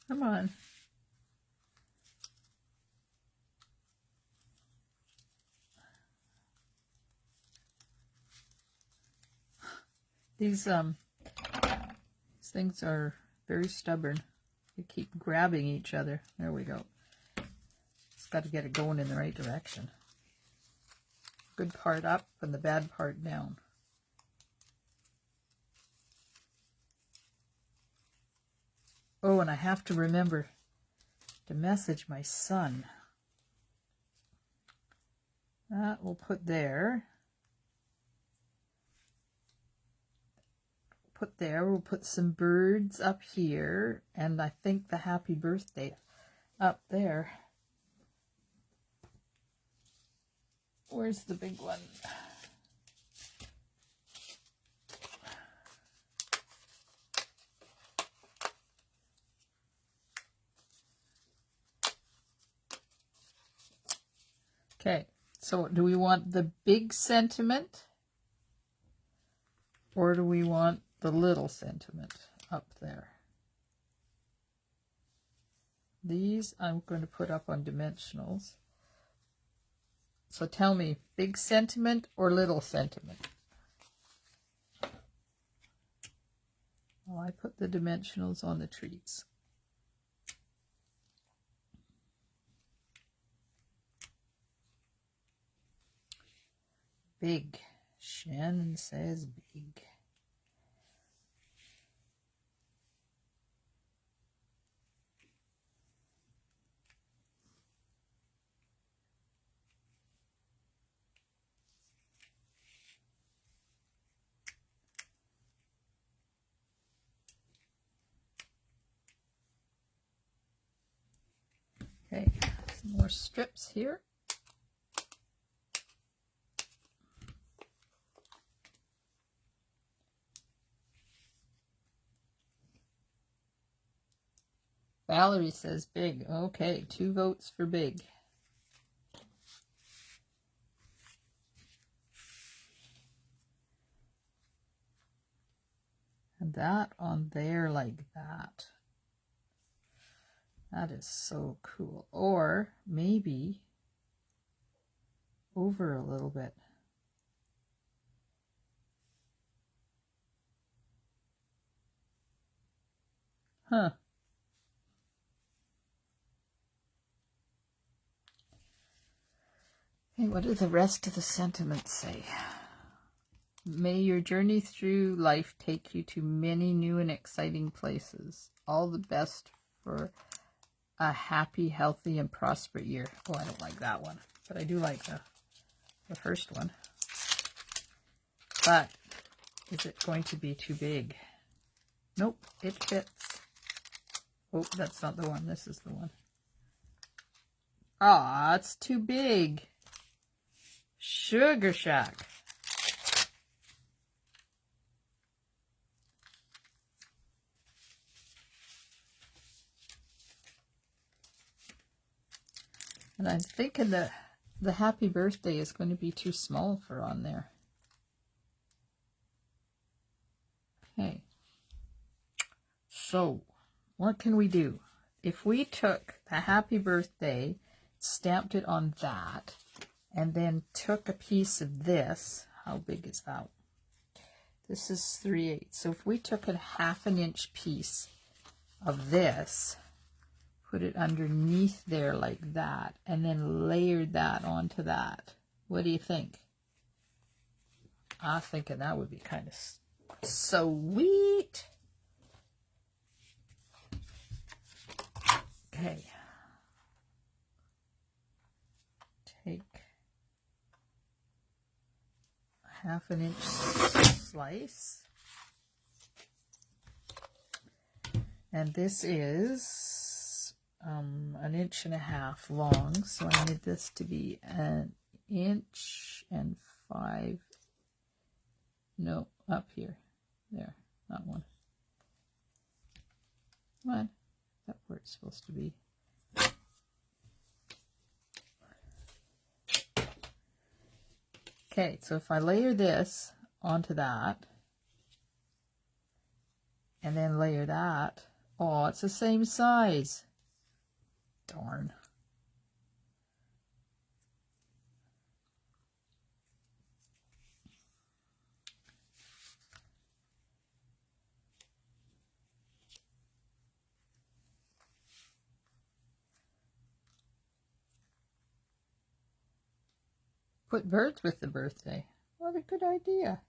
Come on. These things are very stubborn. They keep grabbing each other. There we go. Just got to get it going in the right direction. Good part up and the bad part down. Oh, and I have to remember to message my son. That we'll put there. Put there. We'll put some birds up here, and I think the happy birthday up there. Where's the big one? Okay, so do we want the big sentiment? Or do we want the little sentiment up there? These I'm going to put up on dimensionals. So tell me, big sentiment or little sentiment? Well, I put the dimensionals on the trees. Big. Shannon says big. Okay, some more strips here. Valerie says big. Okay, 2 votes for big. And that on there like that. That is so cool. Or maybe over a little bit. Huh. Hey, what do the rest of the sentiments say? May your journey through life take you to many new and exciting places. All the best for a happy, healthy, and prosperous year. Oh, I don't like that one, but I do like the first one. But is it going to be too big? Nope, it fits. Oh, that's not the one. This is the one. Ah, it's too big. Sugar Shack. And I'm thinking that the happy birthday is going to be too small for on there. Okay. So, what can we do? If we took the happy birthday, stamped it on that, and then took a piece of this, how big is that? This is 3/8. So if we took a 1/2 inch piece of this, put it underneath there like that, and then layered that onto that, what do you think? I'm thinking that would be kind of sweet. Okay. Take a 1/2 inch slice. And this is 1.5 inches long, so I need this to be 1 inch and 5. No, up here. There, that one. Come on, that's where it's supposed to be. Okay, so if I layer this onto that, and then layer that, oh, it's the same size. Darn. Put birds with the birthday. What a good idea.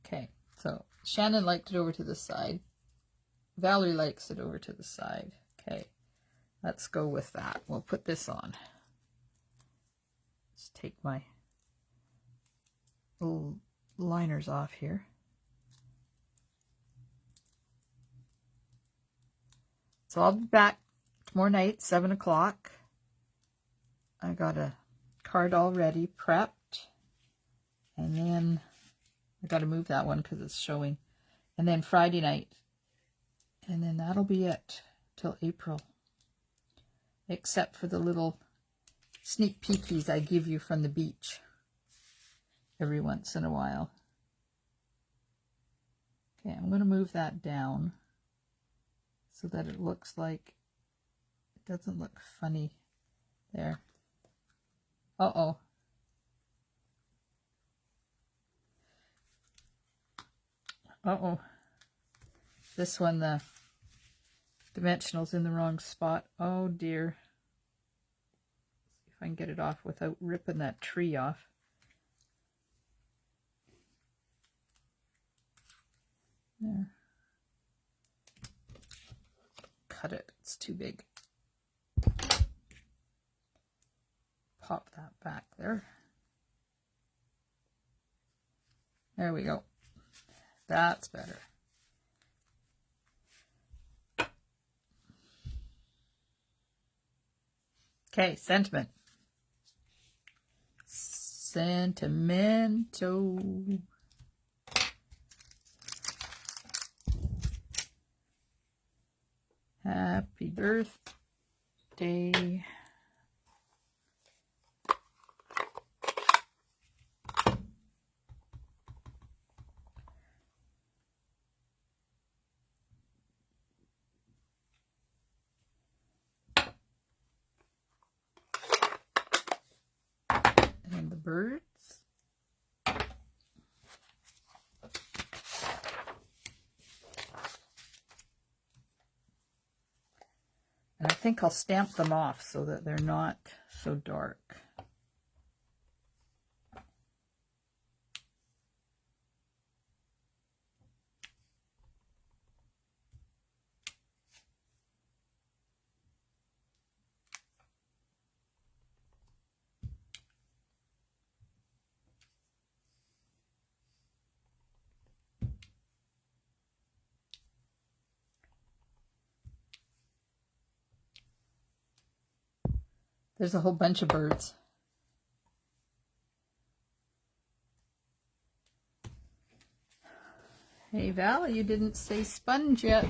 Okay, so Shannon liked it over to the side. Valerie likes it over to the side. Okay, let's go with that. We'll put this on. Let's take my little liners off here. So I'll be back tomorrow night, 7 o'clock. I got a card already prepped. And then I got to move that one because it's showing. And then Friday night. And then that'll be it till April. Except for the little sneak peekies I give you from the beach. every once in a while. Okay, I'm going to move that down so that it looks like, it doesn't look funny there. Uh-oh. Uh-oh. This one, the dimensional's in the wrong spot. Oh dear. See if I can get it off without ripping that tree off. There. Cut it. It's too big. Pop that back there. There we go. That's better. Okay, sentiment. Sentimental. Happy birthday. And the birds. And I think I'll stamp them off so that they're not so dark. There's a whole bunch of birds. Hey Val, you didn't say sponge yet.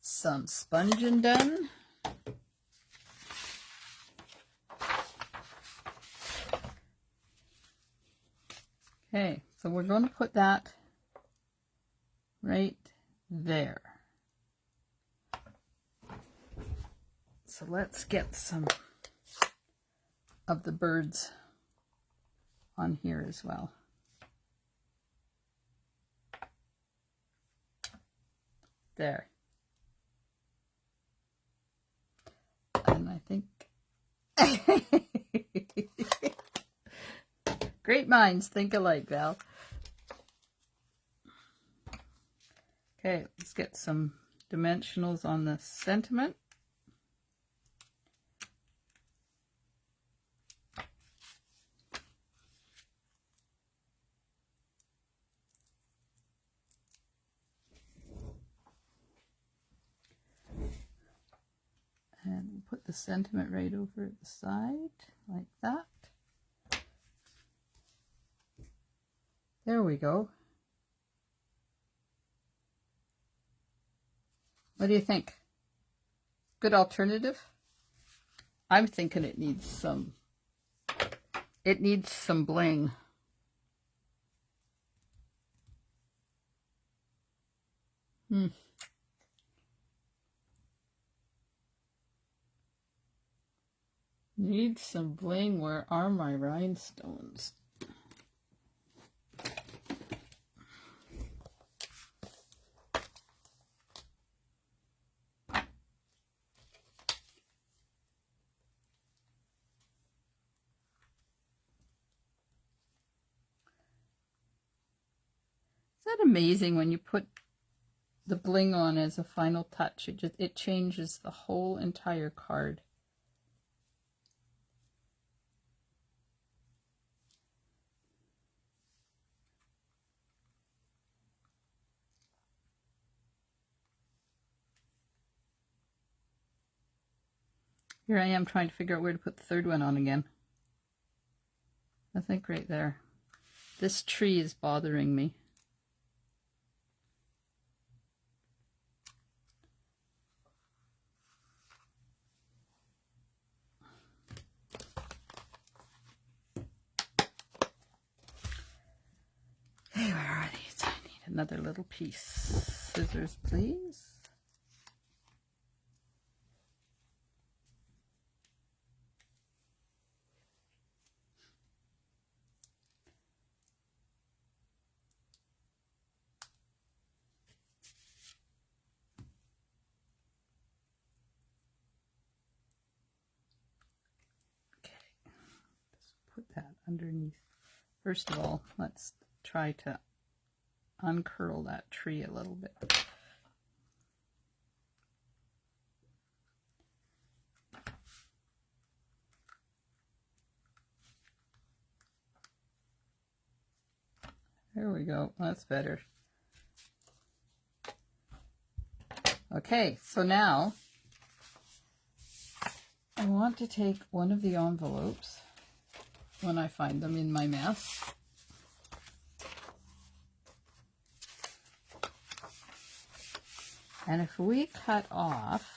Some sponging done. Okay, so we're going to put that right there. So let's get some of the birds on here as well. There. And I think great minds think alike, Val. Okay, let's get some dimensionals on the sentiment. And we'll put the sentiment right over at the side, like that. There we go. What do you think? Good alternative? I'm thinking it needs some bling. Need some bling. Where are my rhinestones? Isn't that amazing when you put the bling on as a final touch? It changes the whole entire card. Here I am trying to figure out where to put the third one on again. I think right there. This tree is bothering me. Hey, where are these? I need another little piece. Scissors, please. Put that underneath. First of all, let's try to uncurl that tree a little bit. There we go. That's better. Okay, so now I want to take one of the envelopes when I find them in my mess. And if we cut off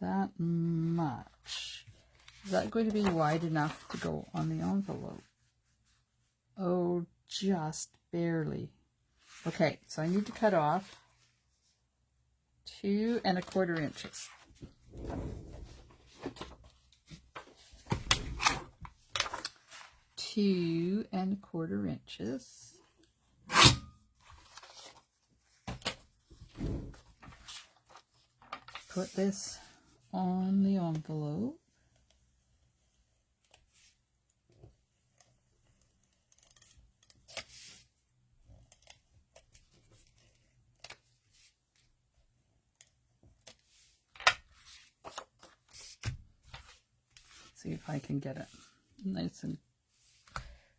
that much, is that going to be wide enough to go on the envelope? Oh, just barely. Okay, so I need to cut off 2 1/4 inches. Two and a quarter inches. Put this on the envelope. See if I can get it nice and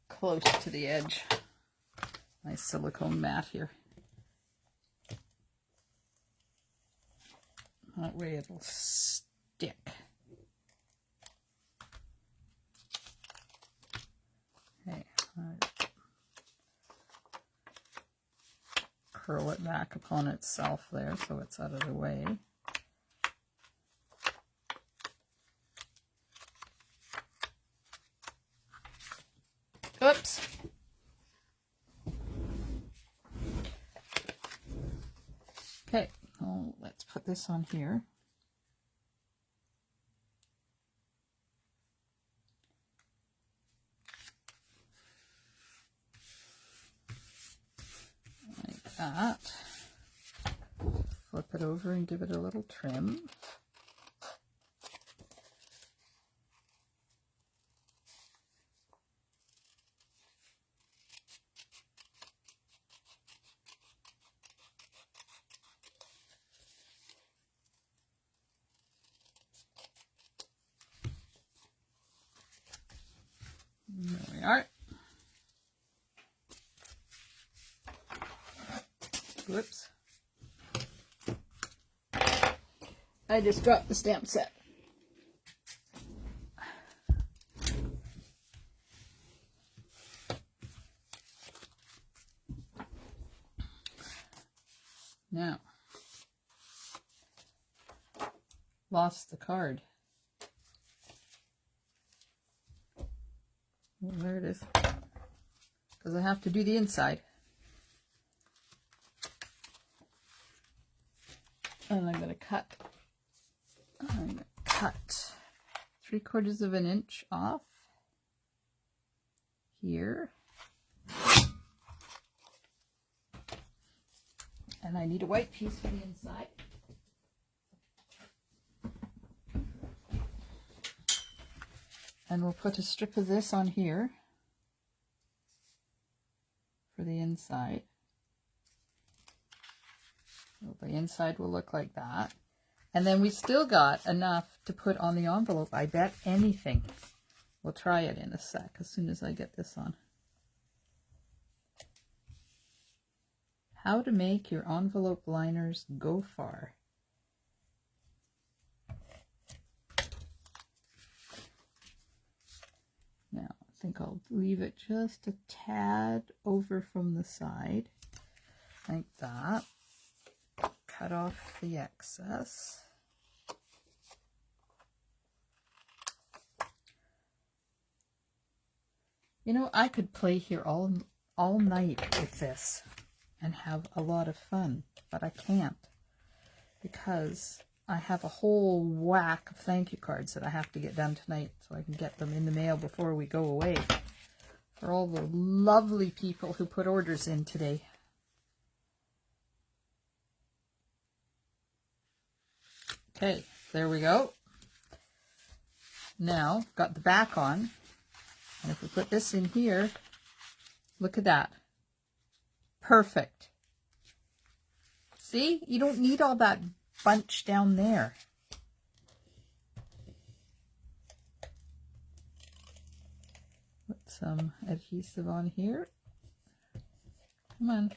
close to the edge. Nice silicone mat here. That way it'll stick. Okay, curl it back upon itself there so it's out of the way. Oops. Okay, well, let's put this on here. Like that. Flip it over and give it a little trim. There we are. Whoops. I just dropped the stamp set. Now, lost the card. Well, there it is. Because I have to do the inside. And I'm going to cut 3/4 of an inch off here. And I need a white piece for the inside. And we'll put a strip of this on here for the inside. So the inside will look like that. And then we still got enough to put on the envelope. I bet anything We'll try it in a sec as soon as I get this on. How to make your envelope liners go far. Now, I think I'll leave it just a tad over from the side, like that. Cut off the excess. You know, I could play here all night with this and have a lot of fun, but I can't because I have a whole whack of thank you cards that I have to get done tonight so I can get them in the mail before we go away for all the lovely people who put orders in today. Okay, there we go. Now, got the back on, and if we put this in here, look at that. Perfect. See, you don't need all that bunch down there. Put some adhesive on here. Come on.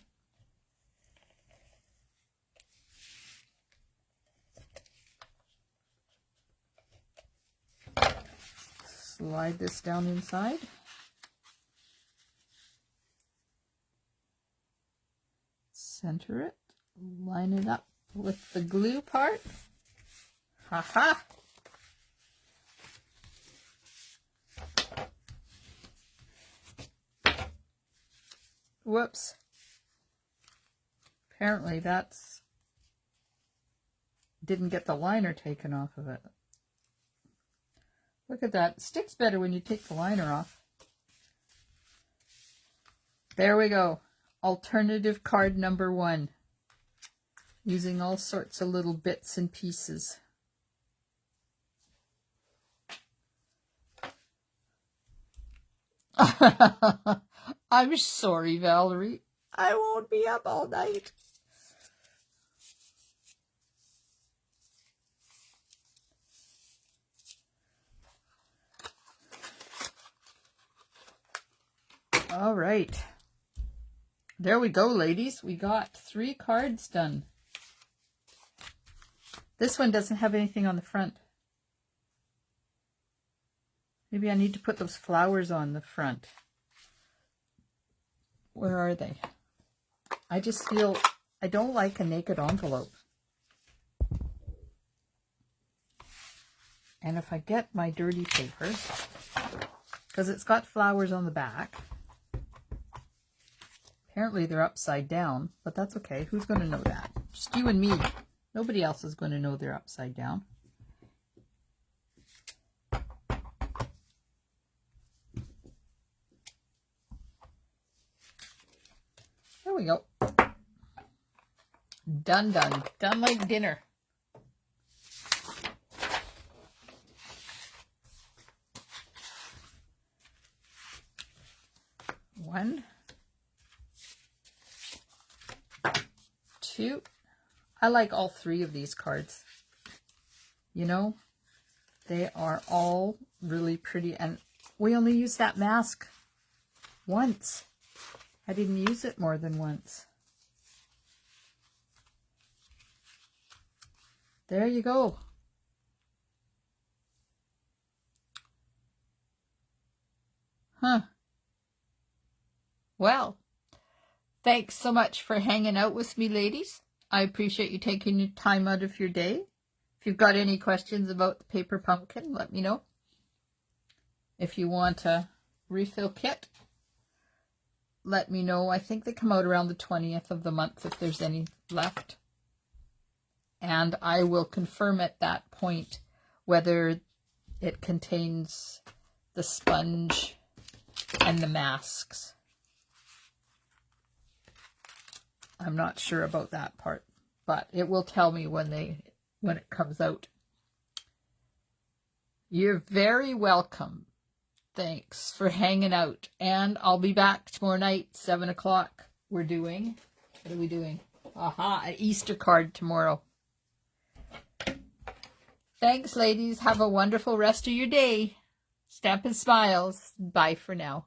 Slide this down inside. Center it. Line it up with the glue part. Ha-ha! Whoops. Apparently that's didn't get the liner taken off of it. Look at that. It sticks better when you take the liner off. There we go. Alternative card number 1. Using all sorts of little bits and pieces. I'm sorry, Valerie. I won't be up all night. All right. There we go, ladies. We got 3 cards done. This one doesn't have anything on the front. Maybe I need to put those flowers on the front. Where are they? I just feel I don't like a naked envelope. And if I get my dirty paper, because it's got flowers on the back. Apparently they're upside down, but that's okay. Who's going to know that? Just you and me. Nobody else is going to know they're upside down. There we go. Done, done. Done like dinner. One. 2. I like all 3 of these cards. You know, they are all really pretty, and we only used that mask once. I didn't use it more than once. There you go. Huh. Well, thanks so much for hanging out with me, ladies. I appreciate you taking your time out of your day. If you've got any questions about the paper pumpkin, let me know. If you want a refill kit, let me know. I think they come out around the 20th of the month if there's any left. And I will confirm at that point whether it contains the sponge and the masks. I'm not sure about that part, but it will tell me when it comes out. You're very welcome. Thanks for hanging out. And I'll be back tomorrow night, 7 o'clock. What are we doing? Aha, an Easter card tomorrow. Thanks, ladies. Have a wonderful rest of your day. Stampin' Smiles. Bye for now.